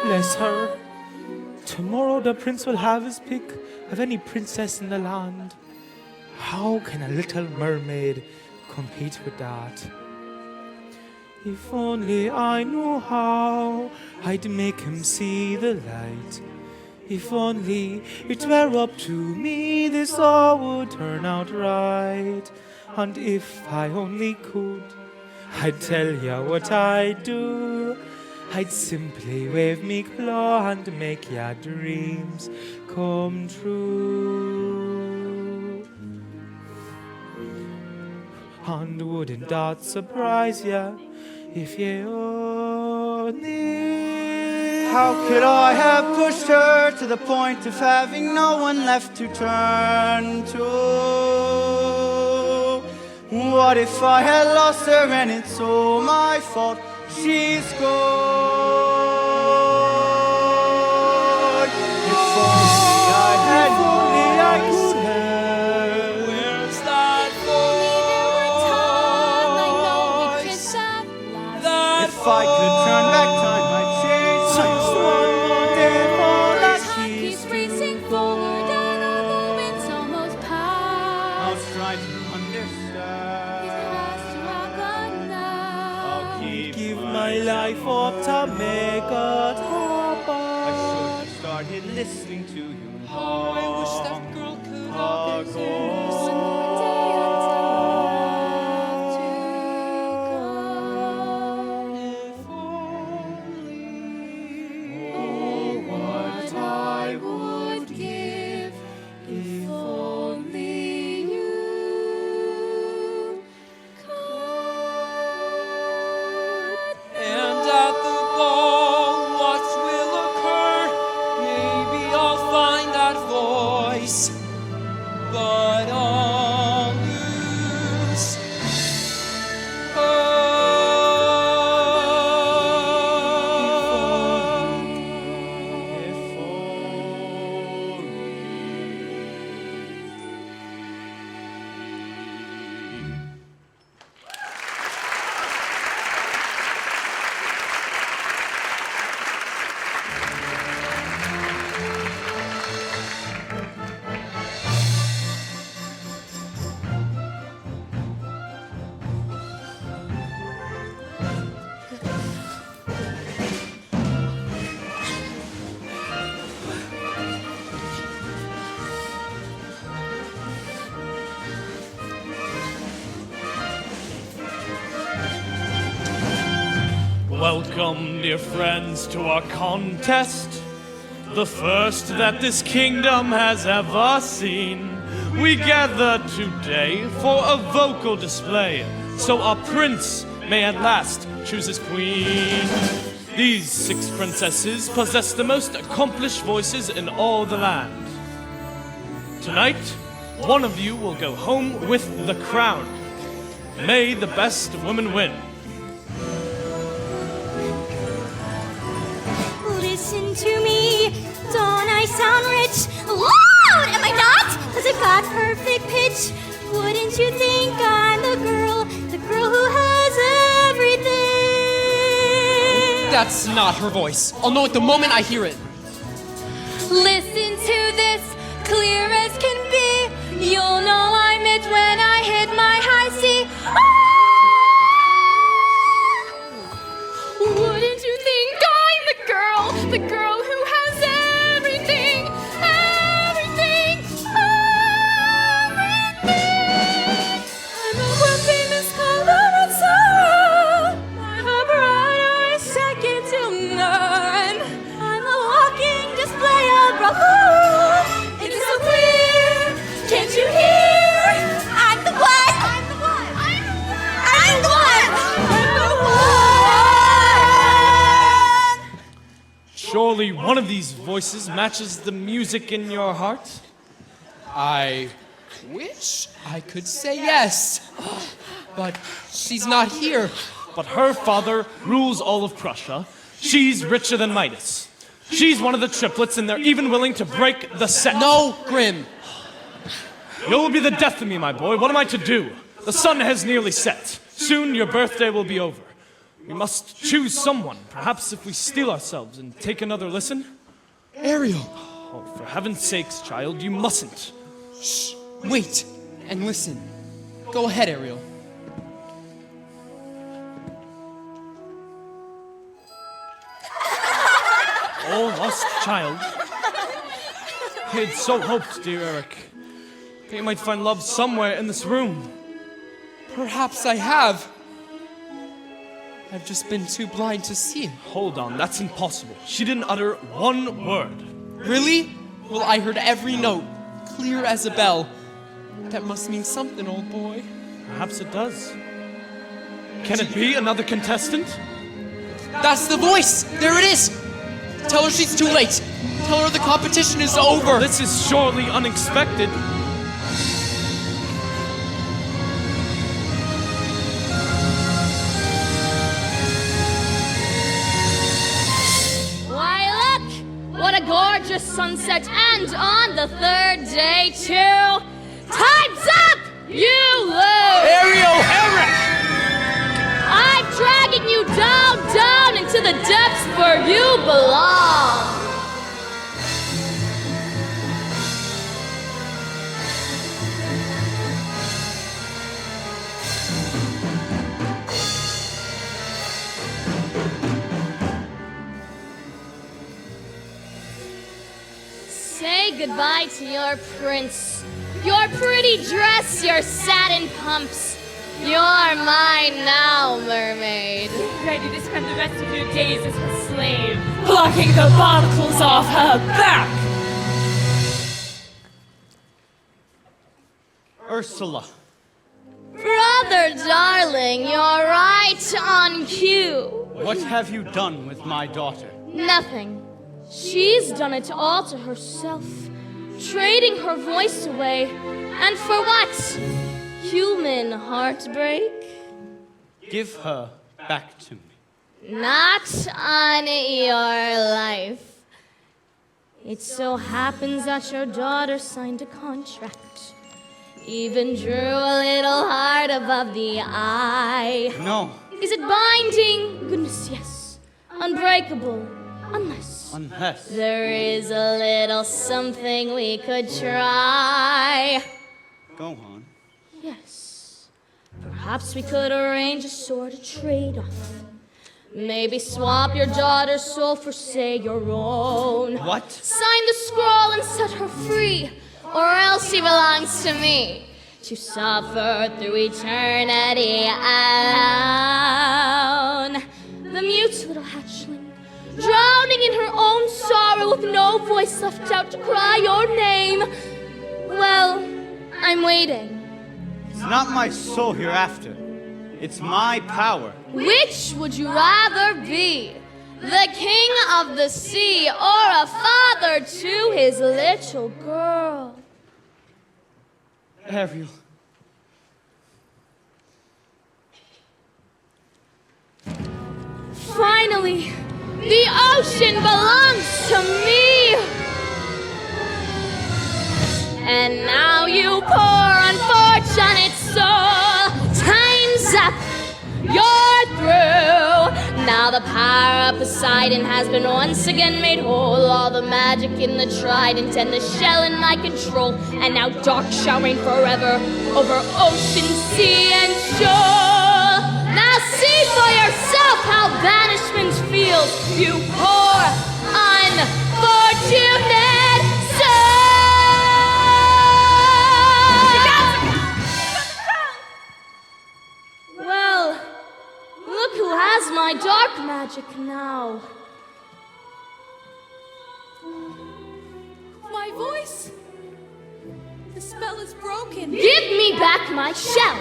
Bless her. Tomorrow the prince will have his pick of any princess in the land. How can a little mermaid compete with that? If only I knew how, I'd make him see the light. If only it were up to me, this all would turn out right. And if I only could, I'd tell ya what I'd do. I'd simply wave me claw and make ya dreams come true. And wouldn't that surprise ya if you only... How could I have pushed her to the point of having no one left to turn to? What if I had lost her and it's all my fault? She's gone. If only I had Where's that voice? That If I could turn back time, I'd change Just one more day for that Time keeps keys racing forward and our moment's almost I past. was trying to understand. I'll keep Give my life up to make it I happen. should have started listening to you. Oh, I wish that girl could I'll go. What I would give if only you could. And at the ball, what will occur? Maybe I'll find that voice, but Welcome, dear friends, to our contest. The first that this kingdom has ever seen. We gather today for a vocal display, so our prince may at last choose his queen. These 6 princesses possess the most accomplished voices in all the land. Tonight, one of you will go home with the crown. May the best woman win. Listen to me, don't I sound rich? Loud, am I not? Cause I've got perfect pitch. Wouldn't you think I'm the girl who has everything? That's not her voice. I'll know it the moment I hear it. Listen to this, clear as can be. You'll know I'm it when I hit my high C. Wouldn't you think I'm the girl who has everything, everything, everything. I'm a world famous Colorado. I'm a bright second to none. I'm a walking display of bravura. It's so clear, can't you hear? I'm the one. I'm the one. I'm the one. I'm the one. Surely one of these voices matches the music in your heart? I wish I could say yes, but she's not here. But her father rules all of Prussia. She's richer than Midas. She's one of the triplets, and they're even willing to break the set. No, Grim. You'll be the death of me, my boy. What am I to do? The sun has nearly set. Soon your birthday will be over. We must choose someone. Perhaps if we steal ourselves and take another listen? Ariel. Oh, for heaven's sakes, child, you mustn't. Shh. Wait and listen. Go ahead, Ariel. Oh, lost child. I had so hoped, dear Eric, that you might find love somewhere in this room. Perhaps I have. I've just been too blind to see it. Hold on, that's impossible. She didn't utter one word. Really? Well, I heard every note, clear as a bell. That must mean something, old boy. Perhaps it does. Can it be another contestant? That's the voice! There it is! Tell her she's too late. Tell her the competition is over. This is surely unexpected. Why, look! What a gorgeous sunset, and on the 3rd day, too! Time's up! You lose! Ariel! Eric! I'm dragging you down into the depths where you belong! Say goodbye to your prince, your pretty dress, your satin pumps. You're mine now, mermaid. Ready to spend the rest of your days as her slave, plucking the barnacles off her back. Ursula. Brother, darling, you're right on cue. What have you done with my daughter? Nothing. She's done it all to herself, trading her voice away. And for what? Human heartbreak? Give her back to me. Not on your life. It so happens that your daughter signed a contract. Even drew a little heart above the eye. No. Is it binding? Goodness, yes. Unbreakable. Unless there is a little something we could try. Go on. Yes. Perhaps we could arrange a sort of trade-off. Maybe swap your daughter's soul for, say, your own. What? Sign the scroll and set her free, or else she belongs to me, to suffer through eternity alone. The mute little hatchling, drowning in her own sorrow with no voice left out to cry your name. Well, I'm waiting. It's not my soul you're after. It's my power. Which would you rather be? The king of the sea or a father to his little girl? Ariel. Finally, the ocean belongs to me. And now you poor unfortunate soul, time's up, you're through. Now the power of Poseidon has been once again made whole. All the magic in the trident and the shell in my control. And now dark shall reign forever over ocean, sea, and shore. Now see for yourself how banishment feels, you poor unfortunate soul. Well, look who has my dark magic now. My voice? The spell is broken. Give me back my shell.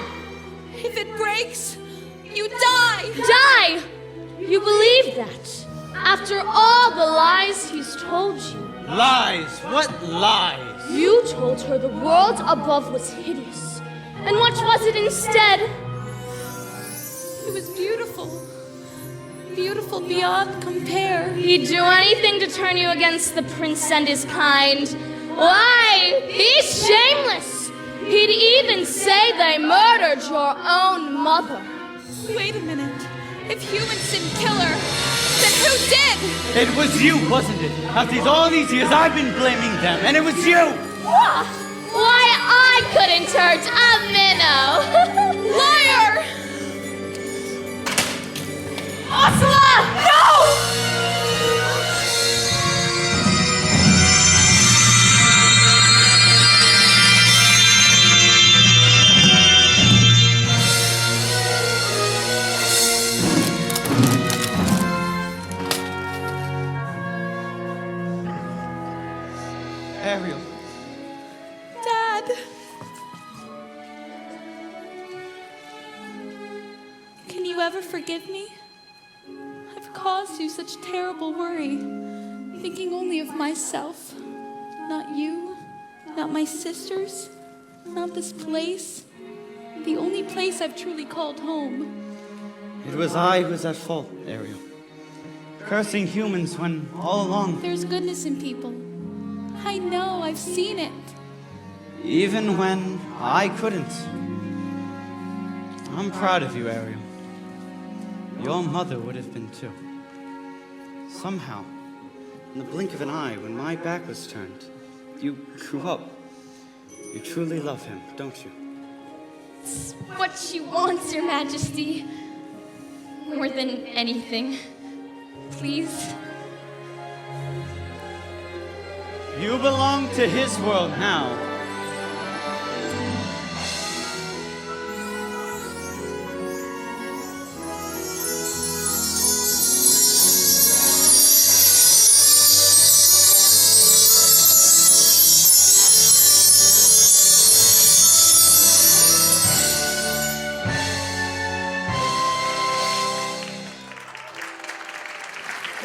If it breaks, you die. Die? You believe that? After all the lies he's told you. Lies? What lies? You told her the world above was hideous. And what was it instead? It was beautiful. Beautiful beyond compare. He'd do anything to turn you against the prince and his kind. Why, he's shameless. He'd even say they murdered your own mother. Wait a minute. If humans didn't kill her, then who did? It was you, wasn't it? After all these years, I've been blaming them, and it was you! What? Why, I couldn't hurt a minnow. Liar! Ursula! No! Ariel. Dad. Can you ever forgive me? I've caused you such terrible worry, thinking only of myself. Not you, not my sisters, not this place. The only place I've truly called home. It was I who was at fault, Ariel. Cursing humans when all along... There's goodness in people. I know, I've seen it. Even when I couldn't. I'm proud of you, Ariel. Your mother would have been too. Somehow, in the blink of an eye, when my back was turned, you grew up. You truly love him, don't you? It's what she wants, Your Majesty. More than anything. Please. You belong to his world now.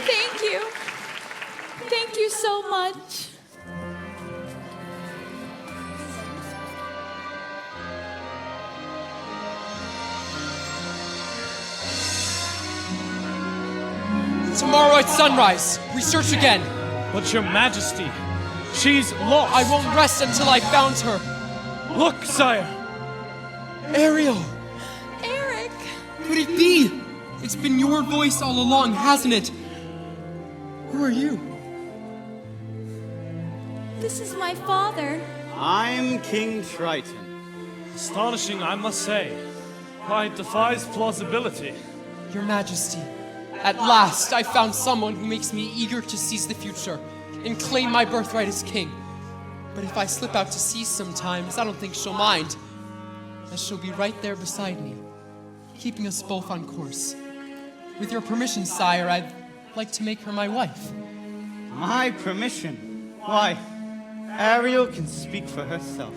Thank you. Thank you so much. Tomorrow at sunrise, we search again. But Your Majesty, she's lost. I won't rest until I found her. Look, sire. Ariel. Eric. Could it be? It's been your voice all along, hasn't it? Who are you? This is my father. I'm King Triton. Astonishing, I must say. Why, it defies plausibility. Your Majesty, at last I found someone who makes me eager to seize the future and claim my birthright as king. But if I slip out to sea sometimes, I don't think she'll mind, as she'll be right there beside me, keeping us both on course. With your permission, sire, I'd like to make her my wife. My permission? Why, Ariel can speak for herself.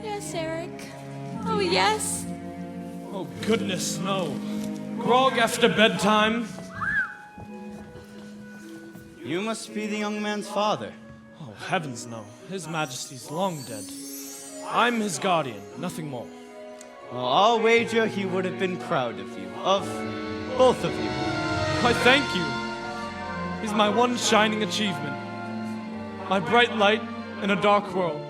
Yes, Eric. Oh, yes. Oh, goodness, no. Grog after bedtime? You must be the young man's father. Oh, heavens no. His Majesty's long dead. I'm his guardian, nothing more. Well, I'll wager he would have been proud of you. Of both of you. Why, thank you. He's my one shining achievement. My bright light in a dark world.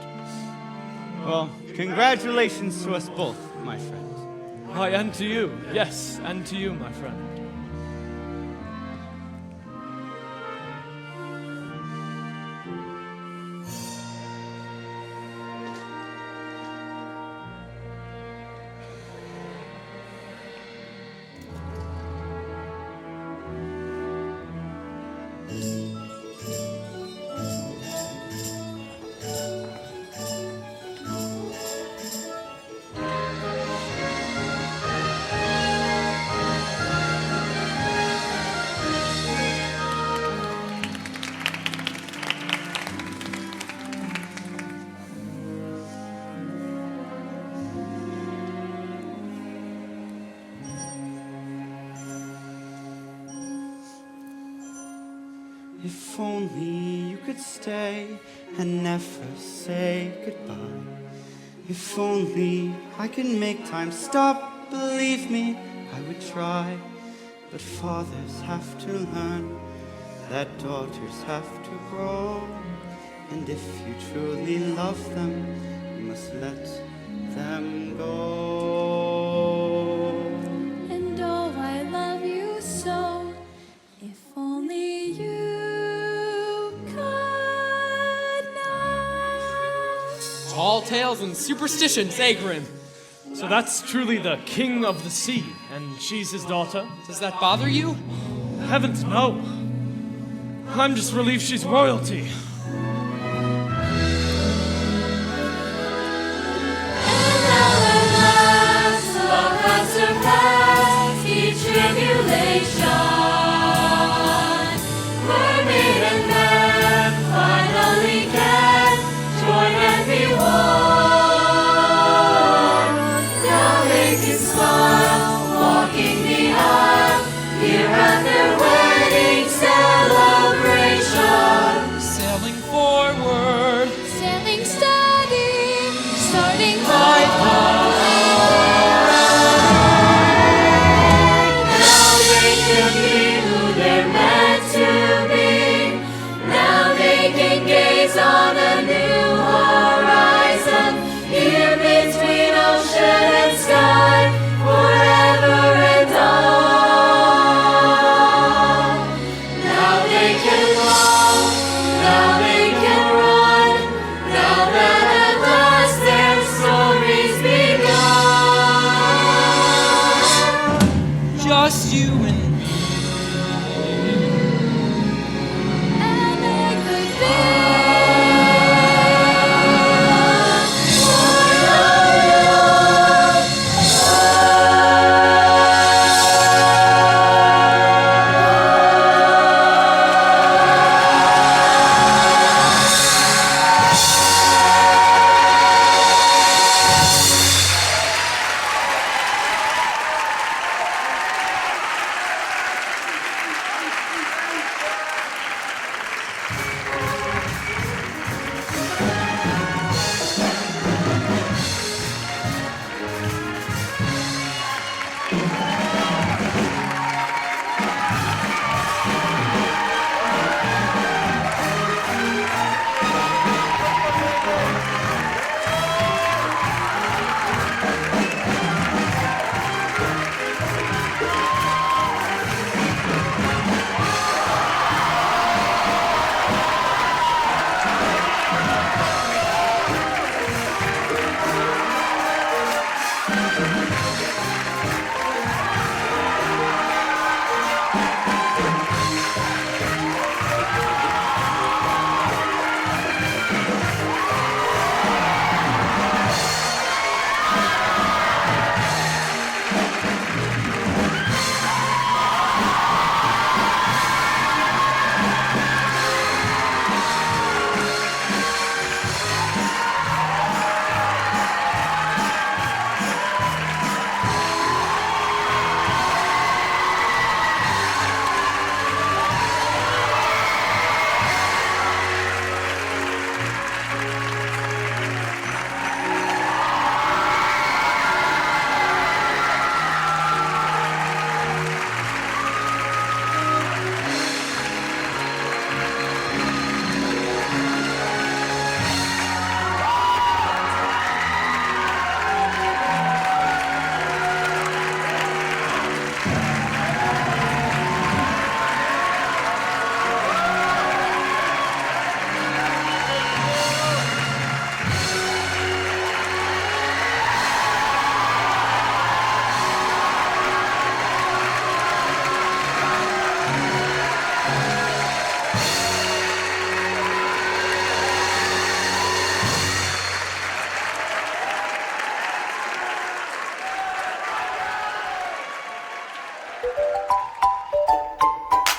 Well, congratulations to us both, my friend. Why, and to you. Yes, and to you, my friend. If only you could stay and never say goodbye. If only I could make time stop, believe me, I would try. But fathers have to learn that daughters have to grow. And if you truly love them, you must let them go. And oh, I love you so. If only you could know. Tall tales and superstitions, eh, Grim? So that's truly the king of the sea, and she's his daughter? Does that bother you? Heavens, no. I'm just relieved she's royalty.